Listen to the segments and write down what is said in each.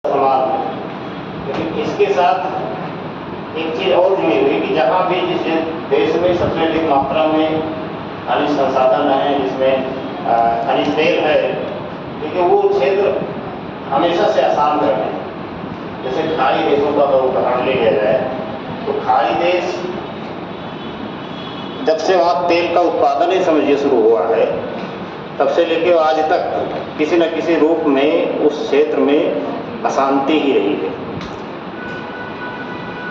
समान है। लेकिन इसके साथ एक चीज़ और जुड़ी हुई कि जहाँ भी जिस देश में सबसे अधिक मात्रा में खनिज संसाधन है, जिसमें खनिज तेल है, क्योंकि वो क्षेत्र हमेशा से आसान रहे। जैसे खाड़ी देशों का अगर उदाहरण ले लिया जाए तो खाड़ी देश जब से वहाँ तेल का उत्पादन ही समझिए शुरू हुआ है, तब से लेकर आज तक किसी न किसी रूप में उस क्षेत्र में अशांति ही रही है।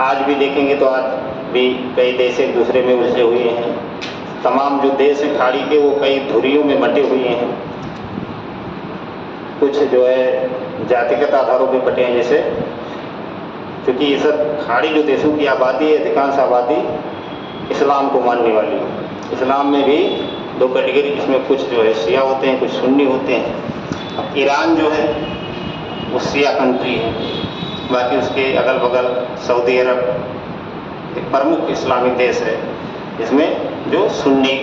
आज भी देखेंगे तो आज भी कई देश एक दूसरे में उलझे हुए हैं। तमाम जो देश हैं खाड़ी के, वो कई धुरियों में बंटे हुए हैं। कुछ जो है जातिगत आधारों पर बटे हैं, जैसे क्योंकि ये सब खाड़ी जो देशों की आबादी है, अधिकांश आबादी इस्लाम को मानने वाली है। इस्लाम में भी दो कैटेगरी, इसमें कुछ जो है शिया होते हैं, कुछ सुन्नी होते हैं। अब ईरान जो है वो शिया कंट्री है, बाकी उसके अगल बगल सऊदी अरब एक प्रमुख इस्लामिक देश है, जिसमें जो सुन्नी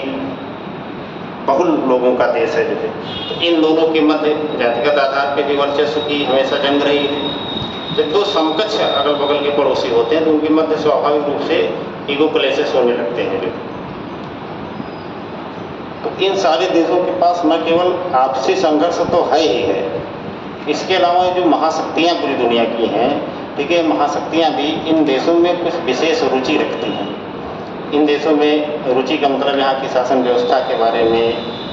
बहुल लोगों का देश है। जैसे तो इन दोनों के मध्य जातिगत आधार पर भी वर्चस्व की हमेशा जंग रही है। जब दो समकक्ष अगल बगल के पड़ोसी होते हैं तो उनके मध्य स्वाभाविक रूप से ईगो क्लेशेस होने लगते हैं। तो इन सारे देशों के पास न केवल आपसी संघर्ष तो है ही है, इसके अलावा जो महाशक्तियाँ पूरी दुनिया की हैं, ठीक है, महाशक्तियाँ भी इन देशों में कुछ विशेष रुचि रखती हैं। इन देशों में रुचि का मतलब यहाँ की शासन व्यवस्था के बारे में,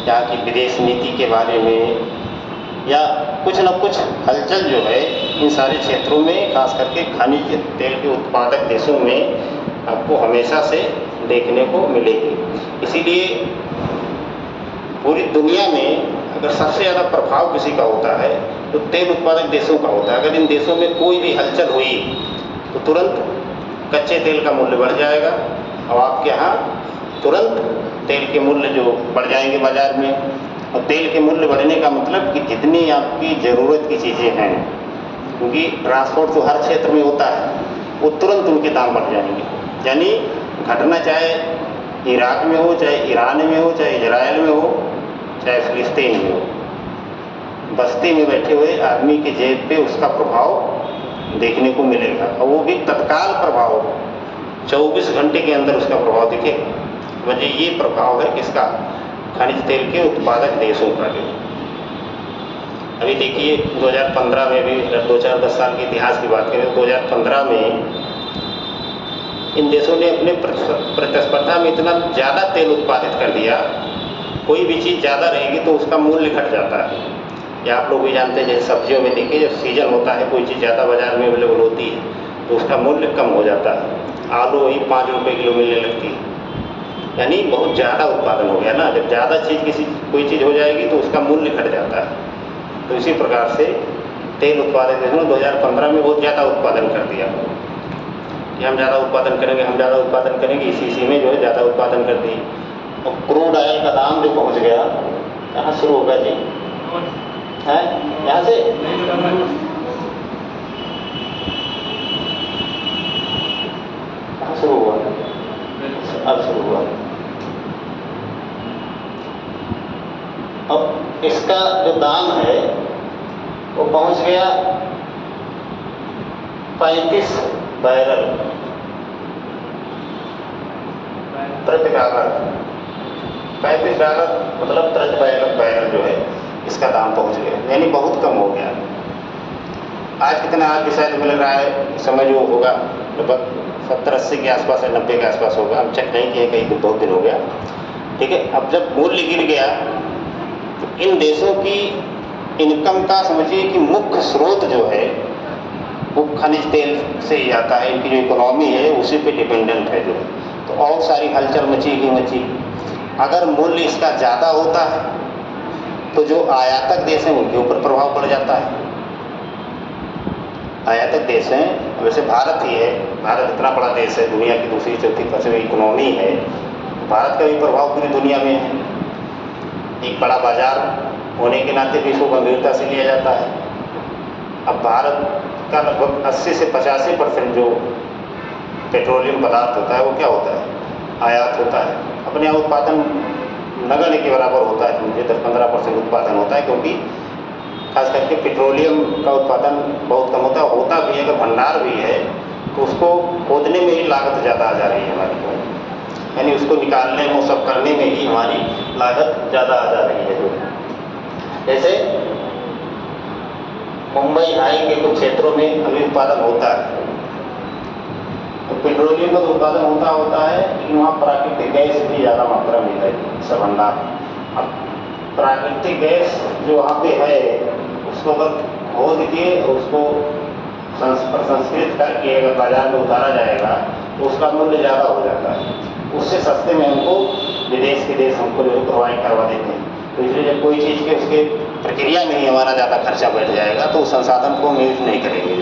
यहाँ की विदेश नीति के बारे में, या कुछ न कुछ हलचल जो है इन सारे क्षेत्रों में, खास करके खनिज तेल के उत्पादक देशों में आपको हमेशा से देखने को मिलेगी। इसीलिए पूरी दुनिया में अगर सबसे ज़्यादा प्रभाव किसी का होता है तो तेल उत्पादक देशों का होता है। अगर इन देशों में कोई भी हलचल हुई तो तुरंत कच्चे तेल का मूल्य बढ़ जाएगा और आपके यहाँ तुरंत तेल के मूल्य जो बढ़ जाएंगे बाज़ार में। और तेल के मूल्य बढ़ने का मतलब कि जितनी आपकी ज़रूरत की चीज़ें हैं, क्योंकि ट्रांसपोर्ट तो हर क्षेत्र में होता है, वो तुरंत उनके दाम बढ़ जाएंगे। यानी घटना चाहे इराक में हो, चाहे ईरान में हो, चाहे इजराइल में हो, चाहे फिलिस्तीन में हो, बस्ती में बैठे हुए आदमी के जेब पे उसका प्रभाव देखने को मिलेगा। और वो भी तत्काल प्रभाव, 24 घंटे के अंदर उसका प्रभाव दिखेगा। वजह ये प्रभाव है किसका? खनिज तेल के उत्पादक देशों का। जो अभी देखिए 2015 में भी, 2-4-10 साल के इतिहास की बात करें तो 2015 में इन देशों ने अपने प्रतिस्पर्धा में इतना ज़्यादा तेल उत्पादित कर दिया, कोई भी चीज़ ज़्यादा रहेगी तो उसका मूल्य घट जाता है। या आप लोग भी जानते हैं, जैसे सब्जियों में देखिए जब सीजन होता है, कोई चीज़ ज़्यादा बाज़ार में अवेलेबल होती है तो उसका मूल्य कम हो जाता है। आलू वही 5 रुपये किलो मिलने लगती है, यानी बहुत ज़्यादा उत्पादन हो गया ना। जब ज़्यादा चीज़ कोई चीज़ हो जाएगी तो उसका मूल्य घट जाता है। तो इसी प्रकार से तेल उत्पादक देशों ने 2015 में बहुत ज़्यादा उत्पादन कर दिया कि हम ज़्यादा उत्पादन करेंगे, हम ज़्यादा उत्पादन करेंगे, इसी में जो है ज़्यादा उत्पादन कर दी। और क्रूड ऑयल का दाम जो पहुँच गया, कहाँ शुरू होगा जी? है यहाँ से कहाँ शुरू हुआ? अब शुरू हुआ। अब इसका जो दाम है वो पहुंच गया 35 बैरल प्रति डॉलर। 35 डॉलर मतलब प्रति बैरल जो है इसका दाम पहुंच गया, यानी बहुत कम हो गया। आज कितना, आज भी शायद मिल रहा है, समय जो होगा लगभग 70-80 के आसपास है, 90 के आसपास होगा। हम चेक नहीं किए, कहीं 2 दिन हो गया, ठीक है। अब जब मूल्य गिर गया तो इन देशों की इनकम का समझिए कि मुख्य स्रोत जो है वो खनिज तेल से ही आता है। इनकी जो इकोनॉमी है उसी पे डिपेंडेंट है जो। तो और सारी हलचल मची। अगर मूल्य इसका ज़्यादा होता है तो जो आयातक देश हैं उनके ऊपर प्रभाव पड़ जाता है। आयातक देश हैं, वैसे भारत ही है, भारत इतना बड़ा देश है, दुनिया की दूसरी चौथी पांचवी इकोनॉमी है, भारत का भी प्रभाव पूरी दुनिया में है। एक बड़ा बाजार होने के नाते भी इसको गंभीरता से लिया जाता है। अब भारत का लगभग 80 से 85% जो पेट्रोलियम पदार्थ होता है वो क्या होता है? आयात होता है। अपने यहाँ उत्पादन नगण्य के बराबर होता है, मुझे 10-15% उत्पादन होता है, क्योंकि खास करके पेट्रोलियम का उत्पादन बहुत कम होता भी है, अगर भंडार भी है तो उसको खोदने में ही लागत ज़्यादा आ जा रही है हमारी को, यानी उसको निकालने में, सब करने में ही हमारी लागत ज़्यादा आ जा रही है। जो जैसे मुंबई हाई के कुछ क्षेत्रों में अभी उत्पादन होता है, तो पेट्रोलियम का तो उत्पादन होता है, लेकिन वहाँ प्राकृतिक गैस भी ज़्यादा मात्रा में है सब भंडार। अब प्राकृतिक गैस जो वहाँ पे है उसको अगर खोद के उसको प्रसंस्कृत करके अगर बाजार में उतारा जाएगा तो उसका मूल्य ज़्यादा हो जाता है, उससे सस्ते में हमको विदेश के देश हमको जो प्रोवाइड करवा देते हैं। तो इसलिए जब कोई चीज़ के उसके प्रक्रिया में ही हमारा ज़्यादा खर्चा बैठ जाएगा तो उस संसाधन को हम यूज नहीं करेंगे।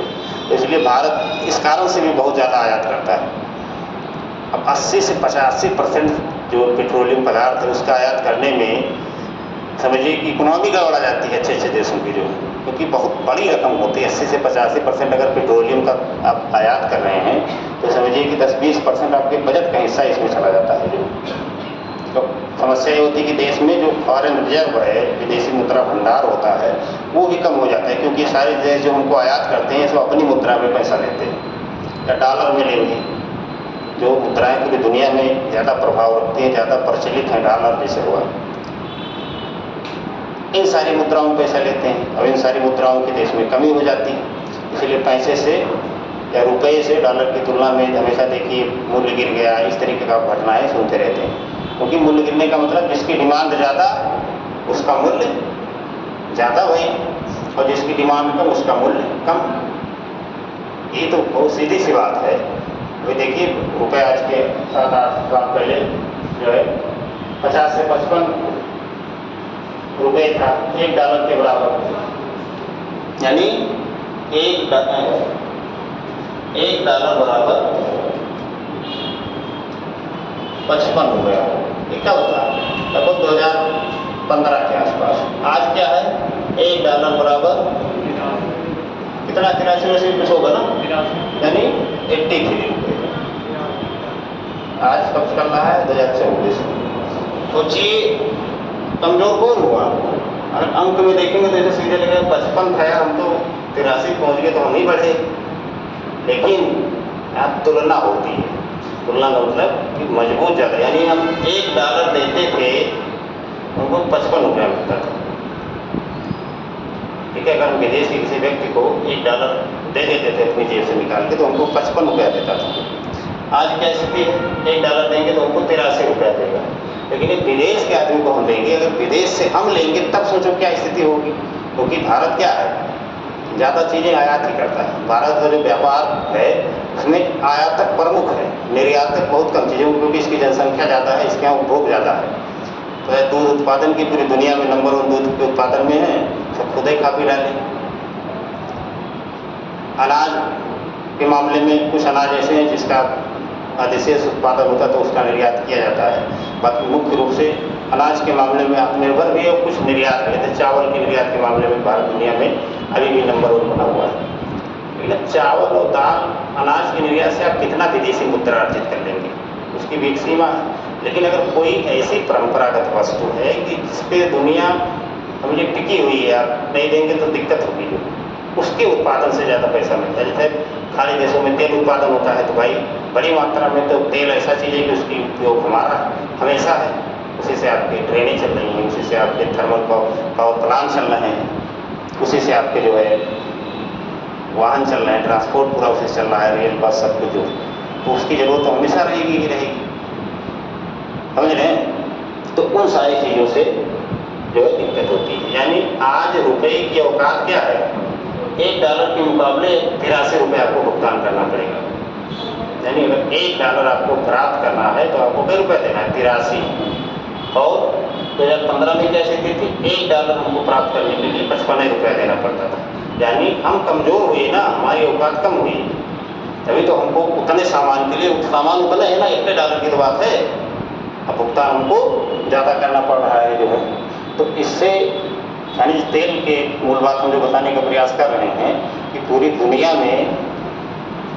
तो इसलिए भारत इस कारण से भी बहुत ज़्यादा आयात करता है। अब 80 से 85% जो पेट्रोलियम पदार्थ है उसका आयात करने में समझिए कि इकोनॉमी गड़बड़ा जाती है अच्छे देशों की, जो क्योंकि बहुत बड़ी रकम होती है। 80 से 85% अगर पेट्रोलियम का आप आयात कर रहे हैं तो समझिए कि 10-20% आपके बजट का हिस्सा इसमें चला जाता है। जो तो समस्या ये होती है कि देश में जो फॉरेन रिजर्व है, विदेशी मुद्रा भंडार होता है, वो भी कम हो जाता है, क्योंकि सारे देश जो हमको आयात करते हैं सब अपनी मुद्रा में पैसा लेते हैं या डॉलर में लेंगे। जो मुद्राएं पूरी दुनिया में ज़्यादा प्रभाव रखती हैं, ज़्यादा प्रचलित हैं, डॉलर जैसे हुआ, इन सारी मुद्राओं में पैसा लेते हैं। अब इन सारी मुद्राओं की देश में कमी हो जाती है, इसलिए पैसे से या रुपये से डॉलर की तुलना में हमेशा देखिए मूल्य गिर गया, इस तरीके का घटनाएं सुनते रहते हैं। क्योंकि मूल्य गिरने का मतलब जिसकी डिमांड ज़्यादा उसका मूल्य ज़्यादा वही, और जिसकी डिमांड कम उसका मूल्य कम। ये तो बहुत सीधी सी बात है। अभी देखिए रुपये आज के 7-8 साल पहले जो है 50 से 55 रुपये था $1 के बराबर, यानी $1 बराबर 55 रुपये। ये क्या होता है? लगभग 2015 के आसपास। आज क्या है? $1 बराबर कितना? 83 कुछ होगा ना, यानी 83 रुपये। आज कब चल रहा है? 2024। सोचिए कमजोर कौन हुआ? अगर अंक में देखेंगे तो जैसे सीधे लगेगा 55 था यार, हम तो 83 पहुँच गए तो हम ही बढ़े। लेकिन आप तुलना होती है, तुलना का मतलब कि मजबूत ज़्यादा, यानी हम $1 देते थे उनको 55 रुपया मिलता था। ठीक है, अगर हम विदेश के किसी व्यक्ति को $1 दे देते थे अपनी जेब से निकाल के तो हमको 55 रुपया देता था। आज क्या स्थिति है? $1 देंगे तो हमको 83 रुपया देगा। लेकिन एक विदेश के आदमी को हम देंगे, अगर विदेश से हम लेंगे तब सोचो क्या स्थिति होगी। क्योंकि भारत क्या है, ज़्यादा चीज़ें आयात ही करता है। भारत का जो व्यापार है उसमें आयातक प्रमुख है, निर्यातक बहुत कम चीज़ें, क्योंकि इसकी जनसंख्या ज़्यादा है, इसके यहाँ उपभोग ज़्यादा है। तो दूध उत्पादन की पूरी दुनिया में नंबर 1 दूध के उत्पादन में है, तो खुद ही काफ़ी डाले। अनाज के मामले में कुछ अनाज ऐसे हैं जिसका अधिशेष उत्पादन होता है तो उसका निर्यात किया जाता है। बाकी मुख्य रूप से अनाज के मामले में आत्मनिर्भर भी है और कुछ निर्यात भी है। चावल के निर्यात के मामले में भारत दुनिया में अभी भी नंबर 1 बना हुआ है। लेकिन चावल और दाल, अनाज के निर्यात से आप कितना विदेशी मुद्रा अर्जित कर लेंगे, उसकी भी एक सीमा है। लेकिन अगर कोई ऐसी परंपरागत वस्तु है कि जिस पे दुनिया समझिए टिकी हुई है, आप नहीं देंगे तो दिक्कत होगी, उसके उत्पादन से ज़्यादा पैसा मिलता है। जैसे खाड़ी देशों में तेल उत्पादन होता है तो भाई बड़ी मात्रा में, तो तेल ऐसा चीज़ है कि उसकी उपयोग हमारा हमेशा है। उसी से आपकी ट्रेनें चल रही हैं, उसी से आपके थर्मल पावर प्लांट चल रहे हैं, उसी से आपके जो है वाहन चल रहे हैं, ट्रांसपोर्ट पूरा उसी से चल रहा है, रेल बस सब कुछ। जो तो उसकी ज़रूरत तो हमेशा रहेगी ही रहेगी, समझ रहे हैं। तो उन सारी चीज़ों से जो है दिक्कत होती है। यानी आज रुपये की औकात क्या है? $1 के मुकाबले 83 रुपये आपको भुगतान करना पड़ेगा। यानी अगर $1 आपको प्राप्त करना है तो आपको कितने रुपये देना है? 83। और 2015 में क्या स्थिति थी? $1 हमको प्राप्त करने के लिए 55 रुपया देना पड़ता था। यानी हम कमज़ोर हुए ना, हमारी औकात कम हुई, तभी तो हमको उतने सामान के लिए, सामान उतना है ना, $1 की तो बात है, अब भुगतान हमको ज़्यादा करना पड़ रहा है जो है। तो इससे खनिज तेल के मूल बात हम जो बताने का प्रयास कर रहे हैं कि पूरी दुनिया में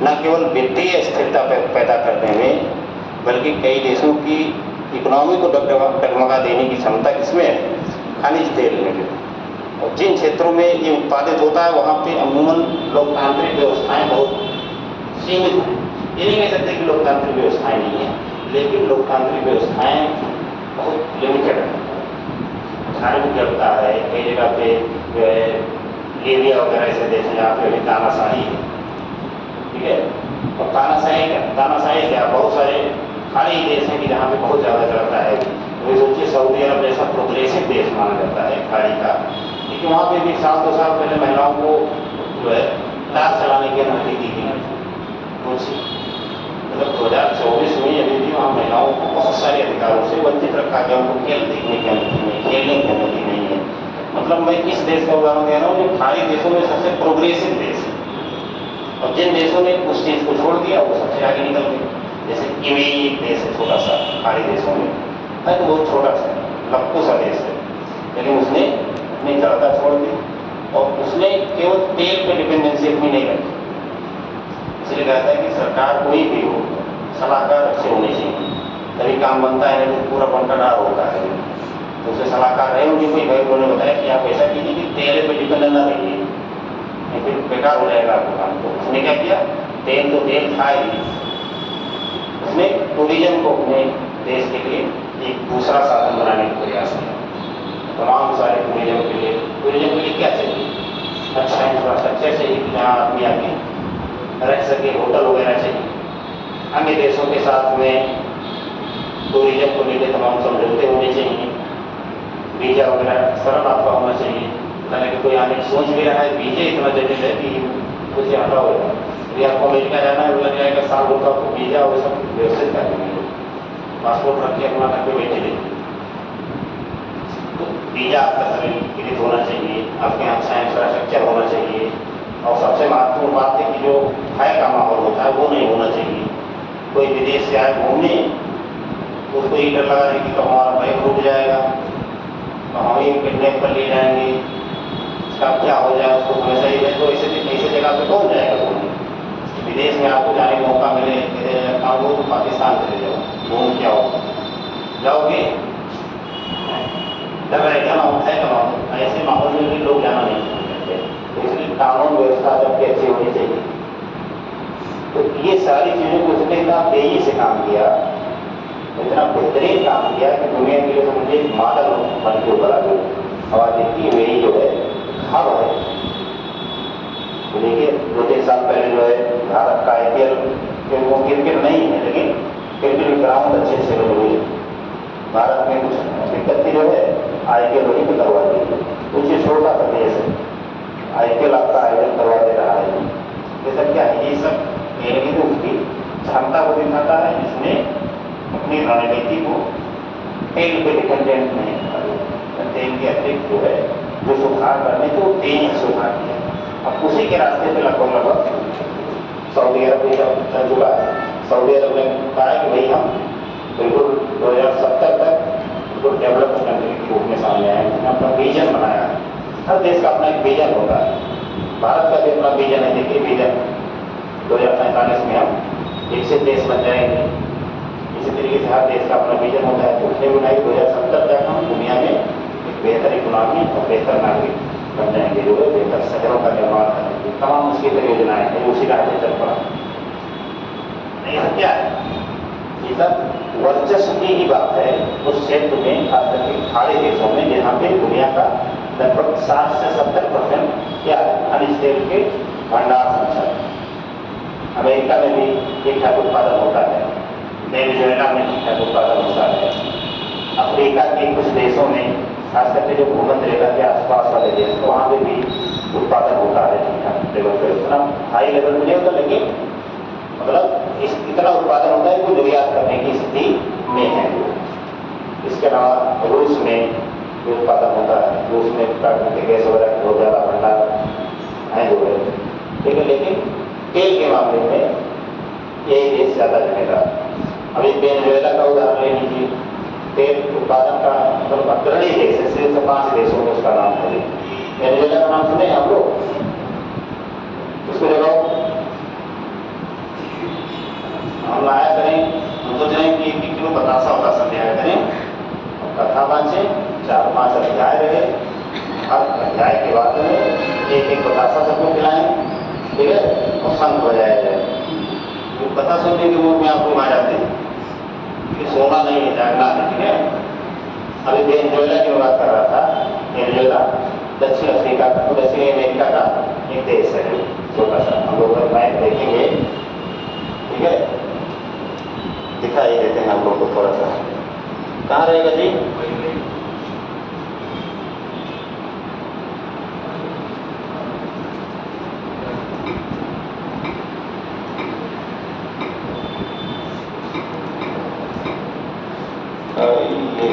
न केवल वित्तीय स्थिरता पैदा करने में, बल्कि कई देशों की इकोनॉमी को डगमगा देने की क्षमता किसमें है? खनिज तेल में। जो और जिन क्षेत्रों में ये उत्पादित होता है वहाँ पे अमूमन लोकतांत्रिक व्यवस्थाएं बहुत सीमित हैं। ये नहीं कह सकते कि लोकतांत्रिक व्यवस्थाएं नहीं हैं, लेकिन लोकतांत्रिक व्यवस्थाएं बहुत लिमिटेड हैं। धार्मिक जड़ता है, कई जगह पे जो है लीबिया वगैरह ऐसे देश हैं जहाँ पे अभी तानाशाही है, ठीक है। और तानाशाही क्या, बहुत सारे खाड़ी देश हैं कि जहाँ पे बहुत ज़्यादा जड़ता है। वही सोचिए सऊदी अरब जैसा प्रोग्रेसिव देश माना जाता है खाड़ी का, लेकिन वहाँ पे भी 1-2 साल पहले महिलाओं को जो है कार चलाने की अनुमति दी गई। मतलब 2024 में अभी भी वहाँ महिलाओं को बहुत सारे अधिकारों से वंचित रखा गया। उनको खेल देखने की अनुमति नहीं, खेलने की अनुमति नहीं है। मतलब मैं इस देश का उदाहरण दे रहा हूँ जो खाड़ी देशों में सबसे प्रोग्रेसिव देश है, और जिन देशों ने उस चीज़ को छोड़ दिया वो सबसे आगे निकल गए। जैसे यूएई एक देश है छोटा सा खाड़ी देशों में, है तो बहुत छोटा सा लक्कू सा देश है, लेकिन उसने अपनी जड़ता छोड़ दी और उसने केवल तेल पे डिपेंडेंसी अपनी नहीं रखी। इसलिए कहता है कि सरकार कोई भी हो, सलाहकार अच्छे होने चाहिए, तभी काम बनता है, नहीं तो पूरा बंटनार होता है। तो उसे सलाहकार रहे होंगे, कोई भाई उन्होंने बताया कि आप ऐसा कीजिए कि तेल पे डिपेंडेंट ना रहिए, नहीं फिर बेकार हो जाएगा आपका काम। तो उसने क्या किया, तेल तो तेल था ही, उसने टूरिज्म को अपने देश के लिए एक दूसरा साधन बनाने का प्रयास किया। तमाम सारे टूरिज्म के लिए क्या चाहिए, अच्छा इंफ्रास्ट्रक्चर चाहिए जहाँ आदमी आके रह सके, होटल वगैरह चाहिए। अन्य देशों के साथ में टूरिज्म को लेकर तमाम समझौते होने चाहिए, वीजा वगैरह सरल आपका होना चाहिए, ताकि कोई आने की सोच भी रहा है वीजे इतना जटिल है कि कुछ हटा होगा। यदि आपको अमेरिका जाना है लग जाएगा साल भर का, आपको वीजा वो सब व्यवस्थित कर देंगे, पासपोर्ट रख के अपना करके बैठे देंगे। तो वीजा आपका सरलीकृत होना चाहिए, आपके यहाँ अच्छा इंफ्रास्ट्रक्चर होना चाहिए, और सबसे महत्वपूर्ण बात है कि जो भय का माहौल होता है वो नहीं होना चाहिए। कोई विदेश से आए घूमने, उसको ये डर लगा रही कि तो हमारा भय रुक जाएगा, तो हम ही किडनैप कर लिए जाएंगे, इसका क्या हो जाए, उसको हमेशा ही है। तो ऐसे जगह पे कौन जाएगा घूमने। विदेश में आपको जाने का मौका मिले, वो तो पाकिस्तान चले जाओ, घूम क्या हो जाओगे, डर रहेगा ना, है कमा। ऐसे माहौल में भी लोग जाना नहीं चाहते, तो इसलिए कानून व्यवस्था सबकी अच्छी होनी चाहिए। तो ये सारी चीज़ों को उसने इतना तेजी से काम किया, इतना बेहतरीन काम किया कि दुनिया के लिए तो मुझे एक मॉडल बन के उभरा। जो और देखिए वही जो है हब है। तो देखिए 2-3 साल पहले जो है भारत का IPL, वो क्रिकेट नहीं है लेकिन क्रिकेट ग्राउंड अच्छे से बने हुए, भारत में कुछ दिक्कत थी जो है IPL वहीं पर करवा दी, कुछ छोटा सा देश है, IPL आपका आयोजन करवा दे रहा है। ये सब क्या है, ये सब खेलने की उसकी क्षमता को दिखाता है, जिसमें अपनी रणनीति को तेल पे डिपेंडेंट नहीं कर, तेल के अतिरिक्त जो है जो सुधार करने तो तेल सुधार किया। अब उसी के रास्ते पे लगभग सऊदी अरब भी चल चुका है। सऊदी अरब ने कहा कि भाई हम बिल्कुल 2070 तक बिल्कुल डेवलप्ड कंट्री के रूप में सामने आए, उसने अपना विजन बनाया है। हर देश का अपना एक विजन होता है, भारत का भी अपना विजन है। देखिए विजन 2045 में हम विकसित देश बन जाएंगे, इसी तरीके से हर देश का अपना विजन होता है। तो उसने बनाई 2070 तक हम दुनिया में एक बेहतर इकोनॉमी और बेहतर नागरिक बन जाएंगे, जो है बेहतर शहरों का निर्माण करेंगे। तमाम उसकी योजनाएं हैं, उसी रास्ते चल पड़ा। नहीं सब क्या है, ये सब वर्चस्व की ही बात है उस क्षेत्र में, खासकर के खाड़ी देशों में, जहाँ पे दुनिया का लगभग 60 से 70% क्या है खनिज तेल के भंडार संचय। अमेरिका में भी ठीक ठाक उत्पादन होता है, वेनेजुएला में ठीक ठाक उत्पादन होता है, अफ्रीका के कुछ देशों में खास करके जो भूमध्य रेखा के आसपास वाले देश, तो वहाँ पे भी उत्पादन होता है ठीक ठाक लेवल पर, इतना हाई लेवल में नहीं होता, लेकिन मतलब इतना उत्पादन होता है कि निर्यात करने की स्थिति में है। इसके अलावा रूस में जो उत्पादन होता है, रूस में प्राकृतिक गैस वगैरह बहुत ज़्यादा भंडार है जो है, ठीक है। लेकिन तेल के मामले में यही देश ज़्यादा जमेगा। अभी वेनेजुएला का उदाहरण ले लीजिए, तेल उत्पादन का मतलब अग्रणी देश है, सिर्फ 5 देशों में उसका नाम है। वेनेजुएला का नाम सुने आप लोग, उसको जगह हम लाया करें, हम सोच रहे हैं कि 1 किलो बतासा होता सब लिया करें, कथा बांचे, 4-5 अध्याय रहे, हर अध्याय के बाद में एक एक बतासा सबको खिलाएं, ठीक है, और शंख बजाया जाए। तो कथा सुनने के मूड में आप लोग आ जाते हैं कि सोना नहीं है, जागना है, ठीक है। अभी वेनेजुएला की बात कर रहा था। वेनेजुएला दक्षिण अफ्रीका का, दक्षिण अमेरिका का एक देश है, छोटा सा। हम लोग मैप देखेंगे, ठीक है, दिखाई देते हैं हम लोग को थोड़ा सा। कहाँ रहेगा जी? ये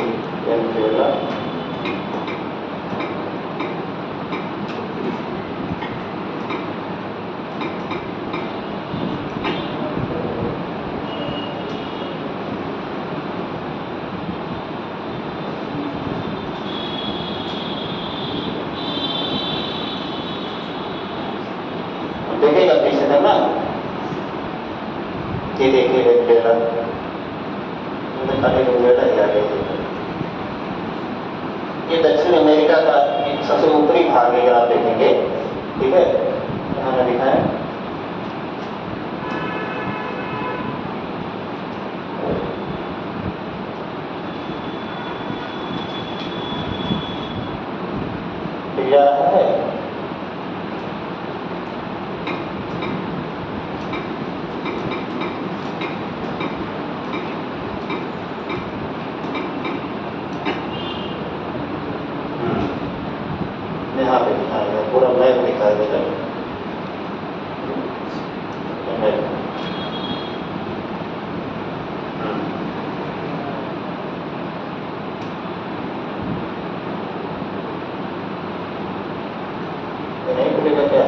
वेनेजुएला, देखेगा पीछे था ना, ये देखिए वेनेजुएला, खाली वेनेजुएला ही आ गया। ये दक्षिण अमेरिका का एक सबसे ऊपरी भाग है, अगर आप देखेंगे, ठीक है, यहाँ में लिखा है। दिख रहा है? यहाँ पे दिखाएगा, पूरा मैप दिखाई देगा। नहीं खुलेगा क्या?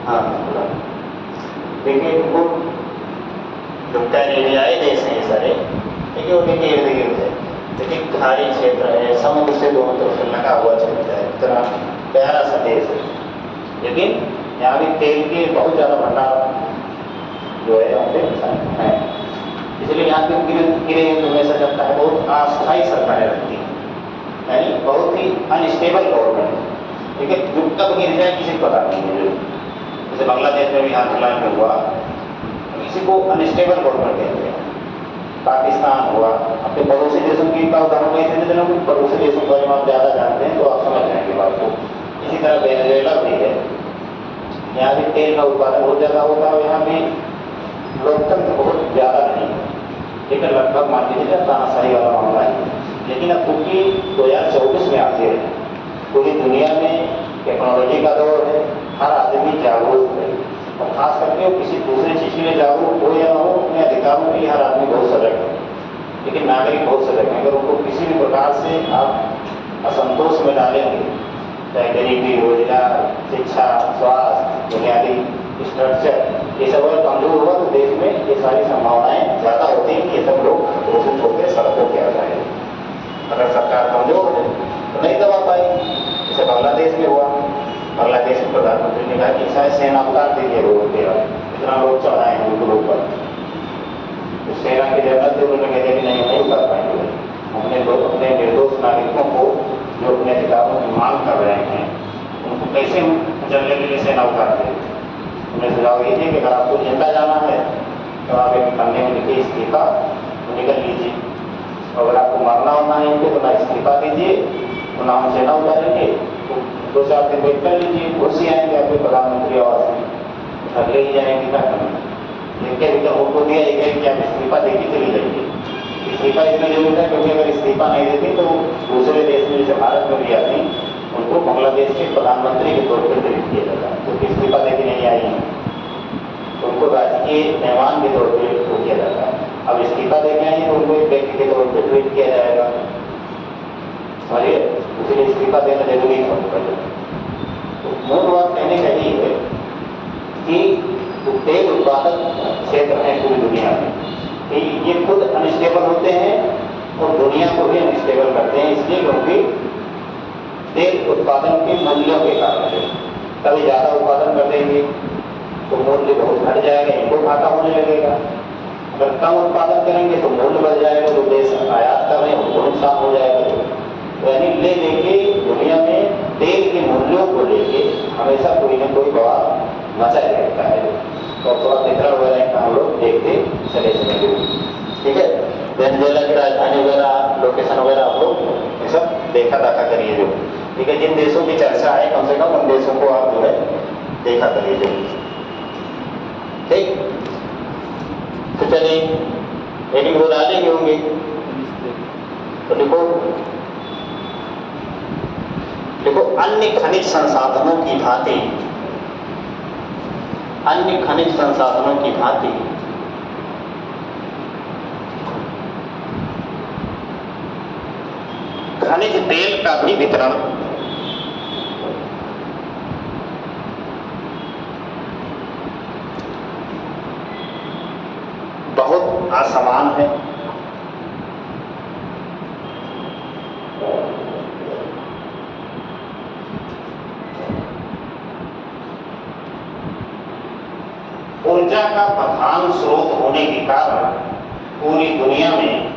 हाँ खुला। देखिए वो जो कैरेबियाई देश हैं ये सारे, देखिए उनके इर्द गिर्द है। देखिए खाड़ी क्षेत्र है, समुद्र से दोनों तरफ से लगा हुआ क्षेत्र है, इतना प्यारा सा देश है। लेकिन यहाँ भी तेल के बहुत ज़्यादा भंडार जो है यहाँ पे है, इसलिए यहाँ पे गिरे तो हमेशा चलता है। बहुत अस्थायी सरकारें रहती हैं, यानी बहुत ही अनस्टेबल गवर्नमेंट, ठीक है। जो कब गिर जाए किसी को पता नहीं है। जैसे बांग्लादेश में भी हाल फिलहाल में हुआ, किसी को अनस्टेबल गवर्नमेंट कहते हैं। पाकिस्तान हुआ, अपने पड़ोसी देशों की का उदाहरण वैसे नहीं देना, पड़ोसी देशों के बारे में आप ज़्यादा जानते हैं तो आप समझ जाएंगे बात को। इसी तरह वेनेजुएला भी है, यहाँ भी तेल का उत्पादन बहुत ज़्यादा होता है, यहाँ भी लोकतंत्र बहुत ज़्यादा नहीं है, लेकिन लगभग मान लीजिए तानाशाही वाला मामला है। लेकिन अब क्योंकि 2024 में आते हैं, पूरी दुनिया में टेक्नोलॉजी का दौर है, हर आदमी जागरूक है, और खास करके वो किसी दूसरे चीज़ के लिए जागरूक हो या ना हो, अपने अधिकारों के लिए हर आदमी बहुत सजग है। लेकिन नागरिक बहुत सजग है। अगर उनको किसी भी प्रकार से आप असंतोष में डालेंगे, चाहे गरीबी, रोजगार, शिक्षा, स्वास्थ्य, बुनियादी स्ट्रक्चर, ये सब अगर कमजोर हुआ तो देश में ये सारी संभावनाएं ज़्यादा होती हैं कि ये सब लोग घोषित होकर सड़कों पर आ जाए। अगर सरकार कमजोर है तो नहीं दबा पाएगी। जैसे बांग्लादेश में हुआ, बांग्लादेश के प्रधानमंत्री ने कहा कि शायद सेना उतार दीजिए रोड पे, इतना लोग चढ़ाए हैं उनके ऊपर। तो सेना के जनरल थे, उन्होंने कह दिया कि नहीं उतार पाएंगे। हमने लोग अपने निर्दोष नागरिकों को जो अपने अधिकारों की मांग कर रहे हैं उनको कैसे जलने के लिए सेना उतार दे। उन्हें सुझाव ये थे कि अगर आपको जिंदा जाना है तो आप एक पन्ने में लिखे इस्तीफा तो निकल लीजिए, और अगर आपको मरना होना है इनको तो ना इस्तीफा दीजिए तो ना हम सेना उतारेंगे, तो 2-4 दिन वेट कर लीजिए, कुर्सी आएंगे आपके प्रधानमंत्री आवास में, घर ले ही जाएंगे। क्या करना लिख के उनको दिया एक कि आप इस्तीफा देके चली जाइए। इस्तीफा इसलिए जरूरत है क्योंकि अगर इस्तीफा नहीं देती तो दूसरे देश में जैसे भारत में भी आती उनको बांग्लादेश के प्रधानमंत्री के तौर पर ट्रीट किया जाता है, क्योंकि इस्तीफा देके नहीं आई है तो उनको राजकीय मेहमान के तौर पर ट्रीट किया जाता है। अब इस्तीफा देके आई है तो उनको एक व्यक्ति के तौर पर ट्रीट किया जाएगा, समझिए, इसलिए इस्तीफा देना जरूरी है। तो मूल बात कहने का ये है कि तेल उत्पादक क्षेत्र है पूरी दुनिया में, कि ये खुद अनस्टेबल होते हैं और दुनिया को भी अनस्टेबल करते हैं, इसलिए क्योंकि तेल उत्पादन के मूल्यों के कारण है। कभी ज़्यादा उत्पादन कर देंगे तो मूल्य बहुत घट जाएगा, इनको घाटा होने लगेगा। अगर कम उत्पादन करेंगे तो मूल्य बढ़ जाएगा, जो देश आयात कर रहे हैं उनको नुकसान हो जाएगा। यानी ले लेके दुनिया में तेल के मूल्यों को लेके हमेशा कोई ना कोई बवाल मचा ही रहता है। तो थोड़ा वितरण वगैरह का हम लोग देखते चले चलेंगे। ठीक है, वेनेजुएला की राजधानी वगैरह, लोकेशन वगैरह आप लोग ये सब देखा दाखा करिए जो। ठीक है, जिन देशों की चर्चा है कम से कम उन देशों को आप जो है देखा करिए जो। ठीक, तो चलिए एक दो डालेंगे होंगे तो लिखो देखो, अन्य खनिज संसाधनों की भांति, अन्य खनिज संसाधनों की भांति खनिज तेल का भी वितरण बहुत असमान है। ऊर्जा का प्रधान स्रोत होने के कारण पूरी दुनिया में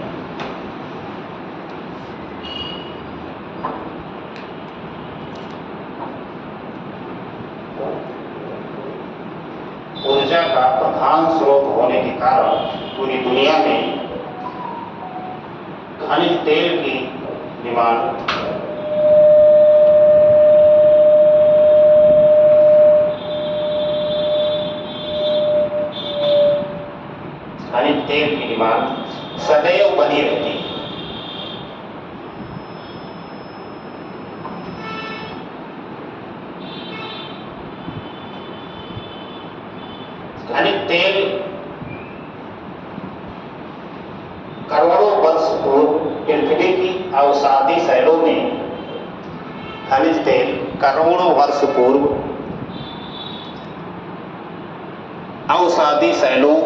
ऊर्जा का प्रधान स्रोत होने के कारण पूरी दुनिया में खनिज तेल की डिमांड खनिज तेल की डिमांड सदैव बनी रहती है। खनिज तेल करोड़ों वर्ष पूर्व पृथ्वी की अवसादी शैलों में, खनिज तेल करोड़ों वर्ष पूर्व अवसादी शैलों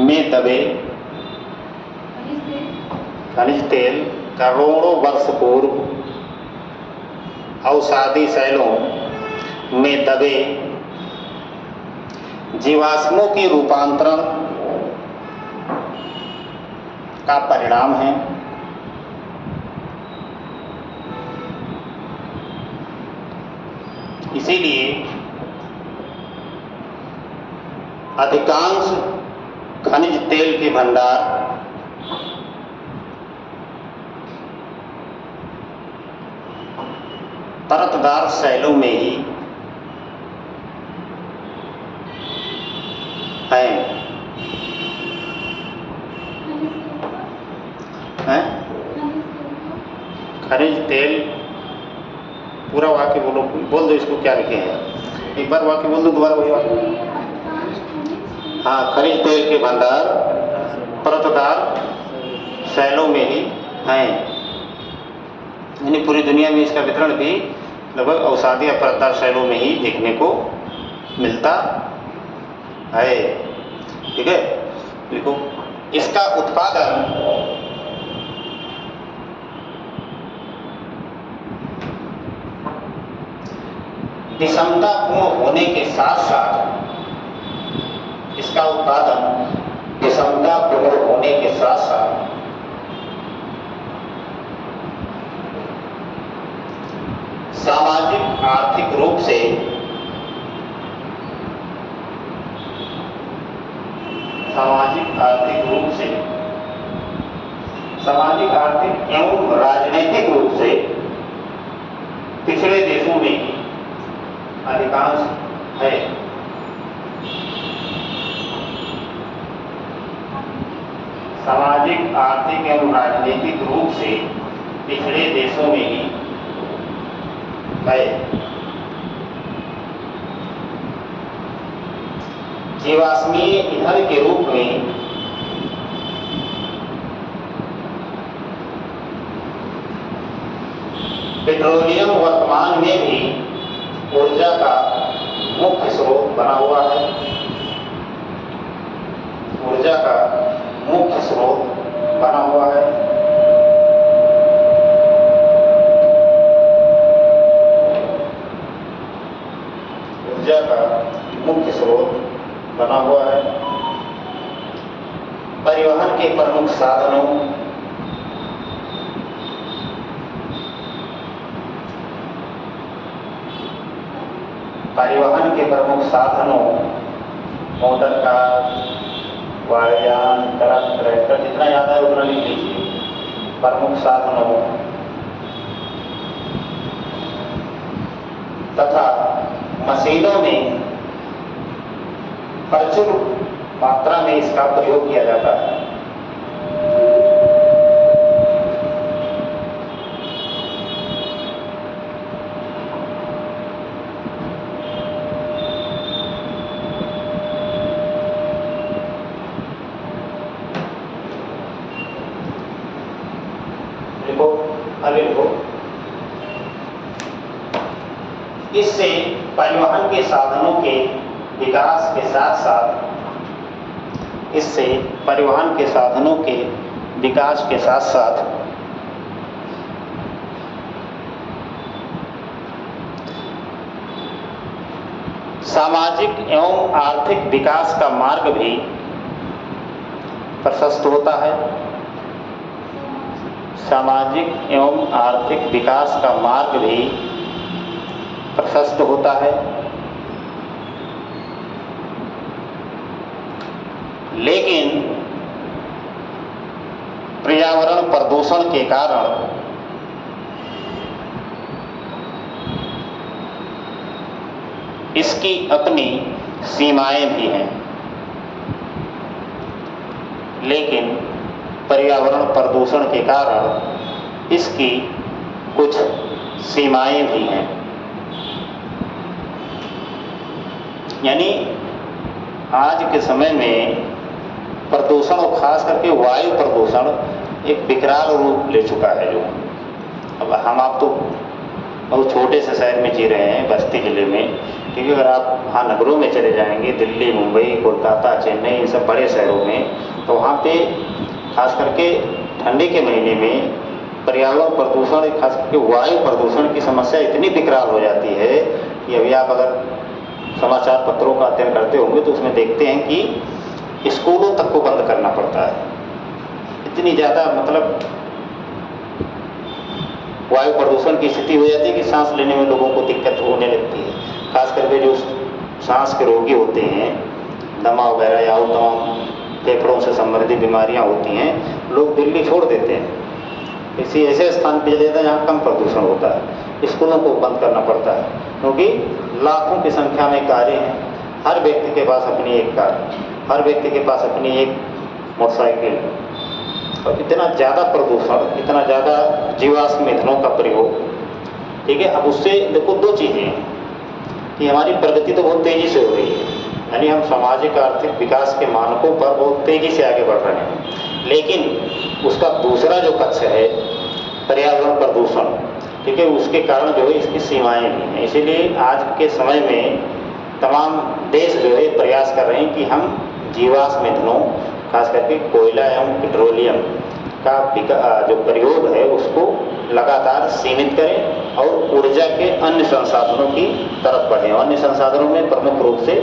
में दबे, खनिज तेल करोड़ों वर्ष पूर्व अवसादी शैलों में दबे जीवाश्मों के रूपांतरण का परिणाम है। इसीलिए अधिकांश खनिज तेल के भंडार परतदार शैलों में ही हैं। खनिज तेल पूरा वाक्य बोलो, बोल दो इसको क्या लिखे हैं। एक बार वाक्य बोल दो, दोबारा वही वाक्य। हाँ, खनिज तेल के भंडार परतदार शैलों में ही हैं, यानी पूरी दुनिया में इसका वितरण भी लगभग अवसादी या परतदार शैलों में ही देखने को मिलता है। ठीक है, देखो इसका उत्पादन विषमतापूर्ण होने के साथ साथ, इसका उत्पादन विषमतापूर्ण होने के साथ साथ सामाजिक आर्थिक रूप से सामाजिक आर्थिक एवं राजनीतिक रूप से पिछड़े देशों में ही अधिकांश है। सामाजिक आर्थिक एवं राजनीतिक रूप से पिछड़े देशों में ही है। जीवाश्मीय ईंधन के रूप में पेट्रोलियम वर्तमान में भी ऊर्जा का मुख्य स्रोत बना हुआ है। ऊर्जा का मुख्य स्रोत बना हुआ है। ऊर्जा का मुख्य स्रोत बना हुआ है। परिवहन के प्रमुख साधनों परिवहन के प्रमुख साधनों मोटर कार, वायुयान, ट्रक, ट्रैक्टर, जितना याद है उतना लिख लीजिए। प्रमुख साधनों तथा मशीनों में प्रचुर मात्रा में इसका प्रयोग किया जाता है। इससे परिवहन के साधनों के विकास के साथ साथ इससे परिवहन के साधनों के विकास के साथ साथ सामाजिक एवं आर्थिक विकास का मार्ग भी प्रशस्त होता है। सामाजिक एवं आर्थिक विकास का मार्ग भी प्रशस्त होता है। लेकिन पर्यावरण प्रदूषण के कारण इसकी अपनी सीमाएं भी हैं। लेकिन पर्यावरण प्रदूषण के कारण इसकी कुछ सीमाएं भी हैं। यानी आज के समय में प्रदूषण और खास करके वायु प्रदूषण एक विकराल रूप ले चुका है। जो अब आप तो बहुत छोटे से शहर में जी रहे हैं, बस्ती जिले में, क्योंकि अगर आप वहाँ नगरों में चले जाएंगे, दिल्ली, मुंबई, कोलकाता, चेन्नई, इन सब बड़े शहरों में, तो वहाँ पे खास करके ठंडी के महीने में पर्यावरण प्रदूषण, खास करके वायु प्रदूषण की समस्या इतनी विकराल हो जाती है कि अभी आप अगर समाचार पत्रों का अध्ययन करते होंगे तो उसमें देखते हैं कि स्कूलों तक को बंद करना पड़ता है। इतनी ज़्यादा मतलब वायु प्रदूषण की स्थिति हो जाती है कि सांस लेने में लोगों को दिक्कत होने लगती है। खास करके जो सांस के रोगी होते हैं, दमा वगैरह या और तमाम फेफड़ों से संबंधित बीमारियां होती हैं, लोग दिल्ली छोड़ देते हैं। किसी ऐसे स्थान पर चले जाते हैं जहाँ कम प्रदूषण होता है। स्कूलों को बंद करना पड़ता है क्योंकि लाखों की संख्या में कारें हैं। हर व्यक्ति के पास अपनी एक कार, हर व्यक्ति के पास अपनी एक मोटरसाइकिल, और इतना ज़्यादा प्रदूषण, इतना ज़्यादा जीवाश्म ईंधनों का प्रयोग, ठीक है। अब उससे देखो दो चीज़ें हैं कि हमारी प्रगति तो बहुत तेज़ी से हो रही है, यानी हम सामाजिक आर्थिक विकास के मानकों पर बहुत तेज़ी से आगे बढ़ रहे हैं, लेकिन उसका दूसरा जो पक्ष है पर्यावरण प्रदूषण, ठीक है, उसके कारण जो है इसकी सीमाएँ भी हैं। इसीलिए आज के समय में तमाम देश जो है प्रयास कर रहे हैं कि हम जीवाश्म ईंधनों, खास करके कोयला एवं पेट्रोलियम का जो प्रयोग है उसको लगातार सीमित करें और ऊर्जा के अन्य संसाधनों की तरफ बढ़ें। अन्य संसाधनों में प्रमुख रूप से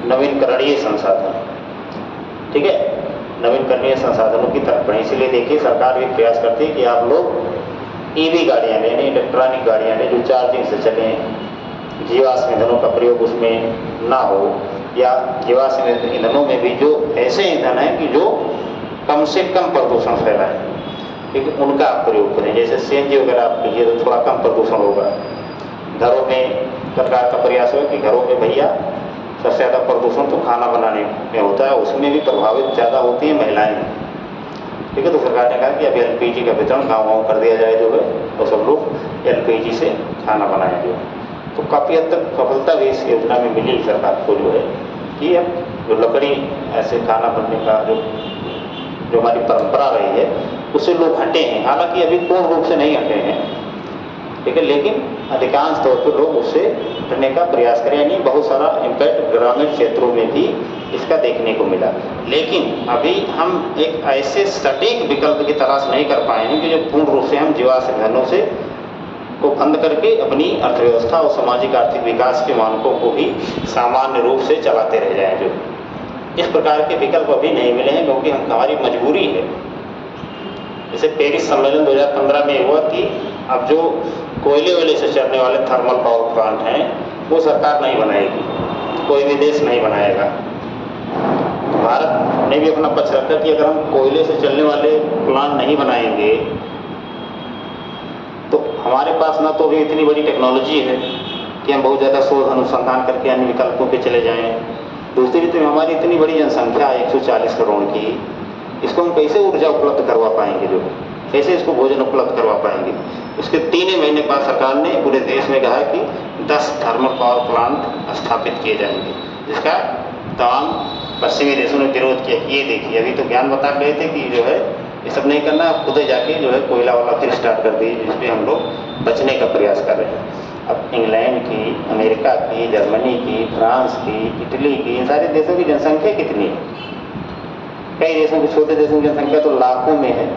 नवीकरणीय संसाधन, ठीक है, नवीकरणीय संसाधनों की तरफ बढ़ें। इसलिए देखिए सरकार भी प्रयास करती है कि आप लोग ईवी गाड़ियाँ लें, इलेक्ट्रॉनिक गाड़ियाँ लें जो चार्जिंग से चलें, जीवाश्म ईंधनों का प्रयोग उसमें ना हो, या जीवाश्म ईंधनों में भी जो ऐसे ईंधन हैं कि जो कम से कम प्रदूषण फैलाएं, ठीक है, उनका आप प्रयोग करें। जैसे सीएनजी वगैरह आप लीजिए तो थोड़ा कम प्रदूषण होगा। घरों में सरकार का प्रयास है कि घरों में भैया सबसे ज़्यादा प्रदूषण तो खाना बनाने में होता है, उसमें भी प्रभावित ज़्यादा होती हैं महिलाएँ, ठीक है। तो सरकार ने कहा कि अब एलपीजी का वितरण गाँव-गाँव कर दिया जाए जो है, और सब लोग एलपीजी से खाना बनाएं जो है। तो काफ़ी हद तक सफलता भी इस योजना में मिली सरकार को जो है कि अब जो लकड़ी ऐसे खाना बनने का जो हमारी परंपरा रही है उससे लोग हटे हैं। हालांकि अभी पूर्ण रूप से नहीं हटे हैं, ठीक है, लेकिन अधिकांश तौर पर लोग उससे हटने का प्रयास करें। यानी बहुत सारा इम्पैक्ट ग्रामीण क्षेत्रों में भी इसका देखने को मिला। लेकिन अभी हम एक ऐसे सटीक विकल्प की तलाश नहीं कर पाए हैं कि जो पूर्ण रूप से हम जीवाश्म ईंधनों से को बंद करके अपनी अर्थव्यवस्था और सामाजिक आर्थिक विकास के मानकों को भी सामान्य रूप से चलाते रह जाएं। जो इस प्रकार के विकल्प अभी नहीं मिले हैं क्योंकि हमारी मजबूरी है। जैसे पेरिस सम्मेलन 2015 में हुआ कि अब जो कोयले वाले से चलने वाले थर्मल पावर प्लांट हैं वो सरकार नहीं बनाएगी, कोई भी देश नहीं बनाएगा। भारत ने भी अपना पक्ष रखा कि अगर हम कोयले से चलने वाले प्लांट नहीं बनाएंगे तो हमारे पास ना तो भी इतनी बड़ी टेक्नोलॉजी है कि हम बहुत ज़्यादा शोध अनुसंधान करके अन्य विकल्पों पे चले जाएं। दूसरी तो हमारी इतनी बड़ी जनसंख्या है 140 करोड़ की, इसको हम कैसे ऊर्जा उपलब्ध करवा पाएंगे, जो कैसे इसको भोजन उपलब्ध करवा पाएंगे। उसके 3 महीने बाद सरकार ने पूरे देश में कहा कि 10 थर्मल पावर प्लांट स्थापित किए जाएंगे, जिसका तमाम पश्चिमी देशों ने विरोध किया कि ये देखिए अभी तो ज्ञान बता गए थे कि जो है ये सब नहीं करना, खुद ही जाके जो है कोयला वाला फिर स्टार्ट कर दी, जिस पर हम लोग बचने का प्रयास कर रहे हैं। अब इंग्लैंड की, अमेरिका की, जर्मनी की, फ्रांस की, इटली की, इन सारे देशों की जनसंख्या कितनी है? कई देशों की, छोटे देशों की जनसंख्या तो लाखों में है।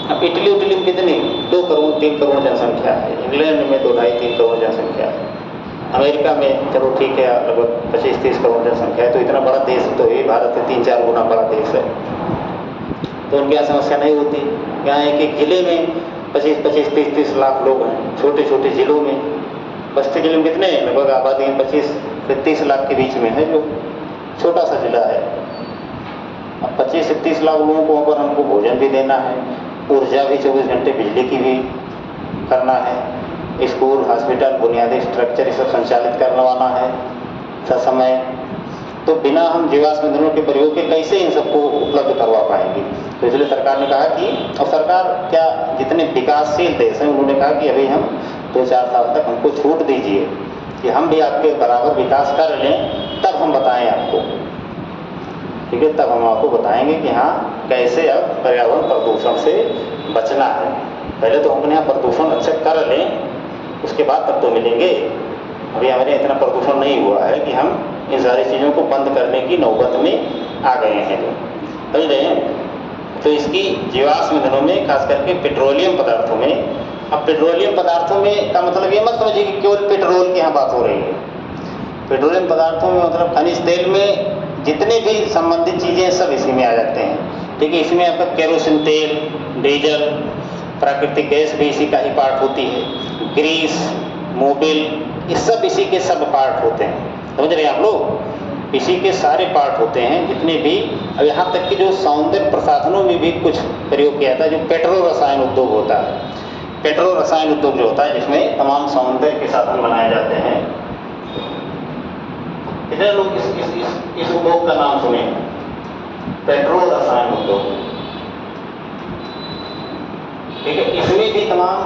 अब इटली में कितनी? 2 करोड़ 3 करोड़ जनसंख्या है। इंग्लैंड में 2-2.5-3 करोड़ जनसंख्या है। अमेरिका में चलो ठीक है लगभग 25-30 करोड़ जनसंख्या है, तो इतना बड़ा देश तो ये भारत से 3-4 गुना बड़ा देश है, तो उनकी यहाँ समस्या नहीं होती। यहाँ एक जिले में 25-25, 30-30 लाख लोग हैं, छोटे छोटे जिलों में। बस्ती जिले में कितने हैं? लगभग आबादी 25 से 30 लाख के बीच में है, जो छोटा सा जिला है। अब 25 से 30 लाख लोगों को अगर हमको भोजन भी देना है, ऊर्जा भी 24 घंटे बिजली की भी करना है, स्कूल, हॉस्पिटल, बुनियादी स्ट्रक्चर ये सब संचालित करवाना है ससमय, तो बिना हम जीवाश्म ईंधनों के प्रयोग के कैसे इन सबको उपलब्ध करवा पाएंगे? तो इसलिए सरकार ने कहा कि, और सरकार क्या, जितने विकासशील देश हैं उन्होंने कहा कि अभी हम 2-4 साल तक हमको छूट दीजिए कि हम भी आपके बराबर विकास कर लें, तब हम बताएं आपको, ठीक है, तब हम आपको बताएंगे कि हाँ कैसे अब पर्यावरण प्रदूषण से बचना है। पहले तो हम अपने यहाँ प्रदूषण अच्छा कर लें, उसके बाद तब तो मिलेंगे। अभी हमारे इतना प्रदूषण नहीं हुआ है कि हम इन सारी चीज़ों को बंद करने की नौबत में आ गए हैं, समझ रहे हैं। तो इसकी जीवाश्म ईंधनों में, खास करके पेट्रोलियम पदार्थों में, अब पेट्रोलियम पदार्थों में का मतलब ये मत समझिए कि केवल पेट्रोल की यहाँ बात हो रही है। पेट्रोलियम पदार्थों में मतलब खनिज तेल में जितने भी संबंधित चीज़ें सब इसी में आ जाते हैं, ठीक है। इसमें आपका केरोसिन तेल, डीजल, प्राकृतिक गैस भी इसी का ही पार्ट होती है, ग्रीस, मोबिल, ये सब इसी के सब पार्ट होते हैं, समझ रहे हैं आप लोग। इसी के सारे पार्ट होते हैं जितने भी। अब यहाँ तक कि जो सौंदर्य प्रसाधनों में भी कुछ प्रयोग किया जाता है, जो पेट्रो रसायन उद्योग होता है, पेट्रो रसायन उद्योग जो होता है जिसमें तमाम सौंदर्य के साधन बनाए जाते हैं। कितने लोग इस उद्योग का नाम सुने? पेट्रो रसायन उद्योग, ठीक है। इसमें भी तमाम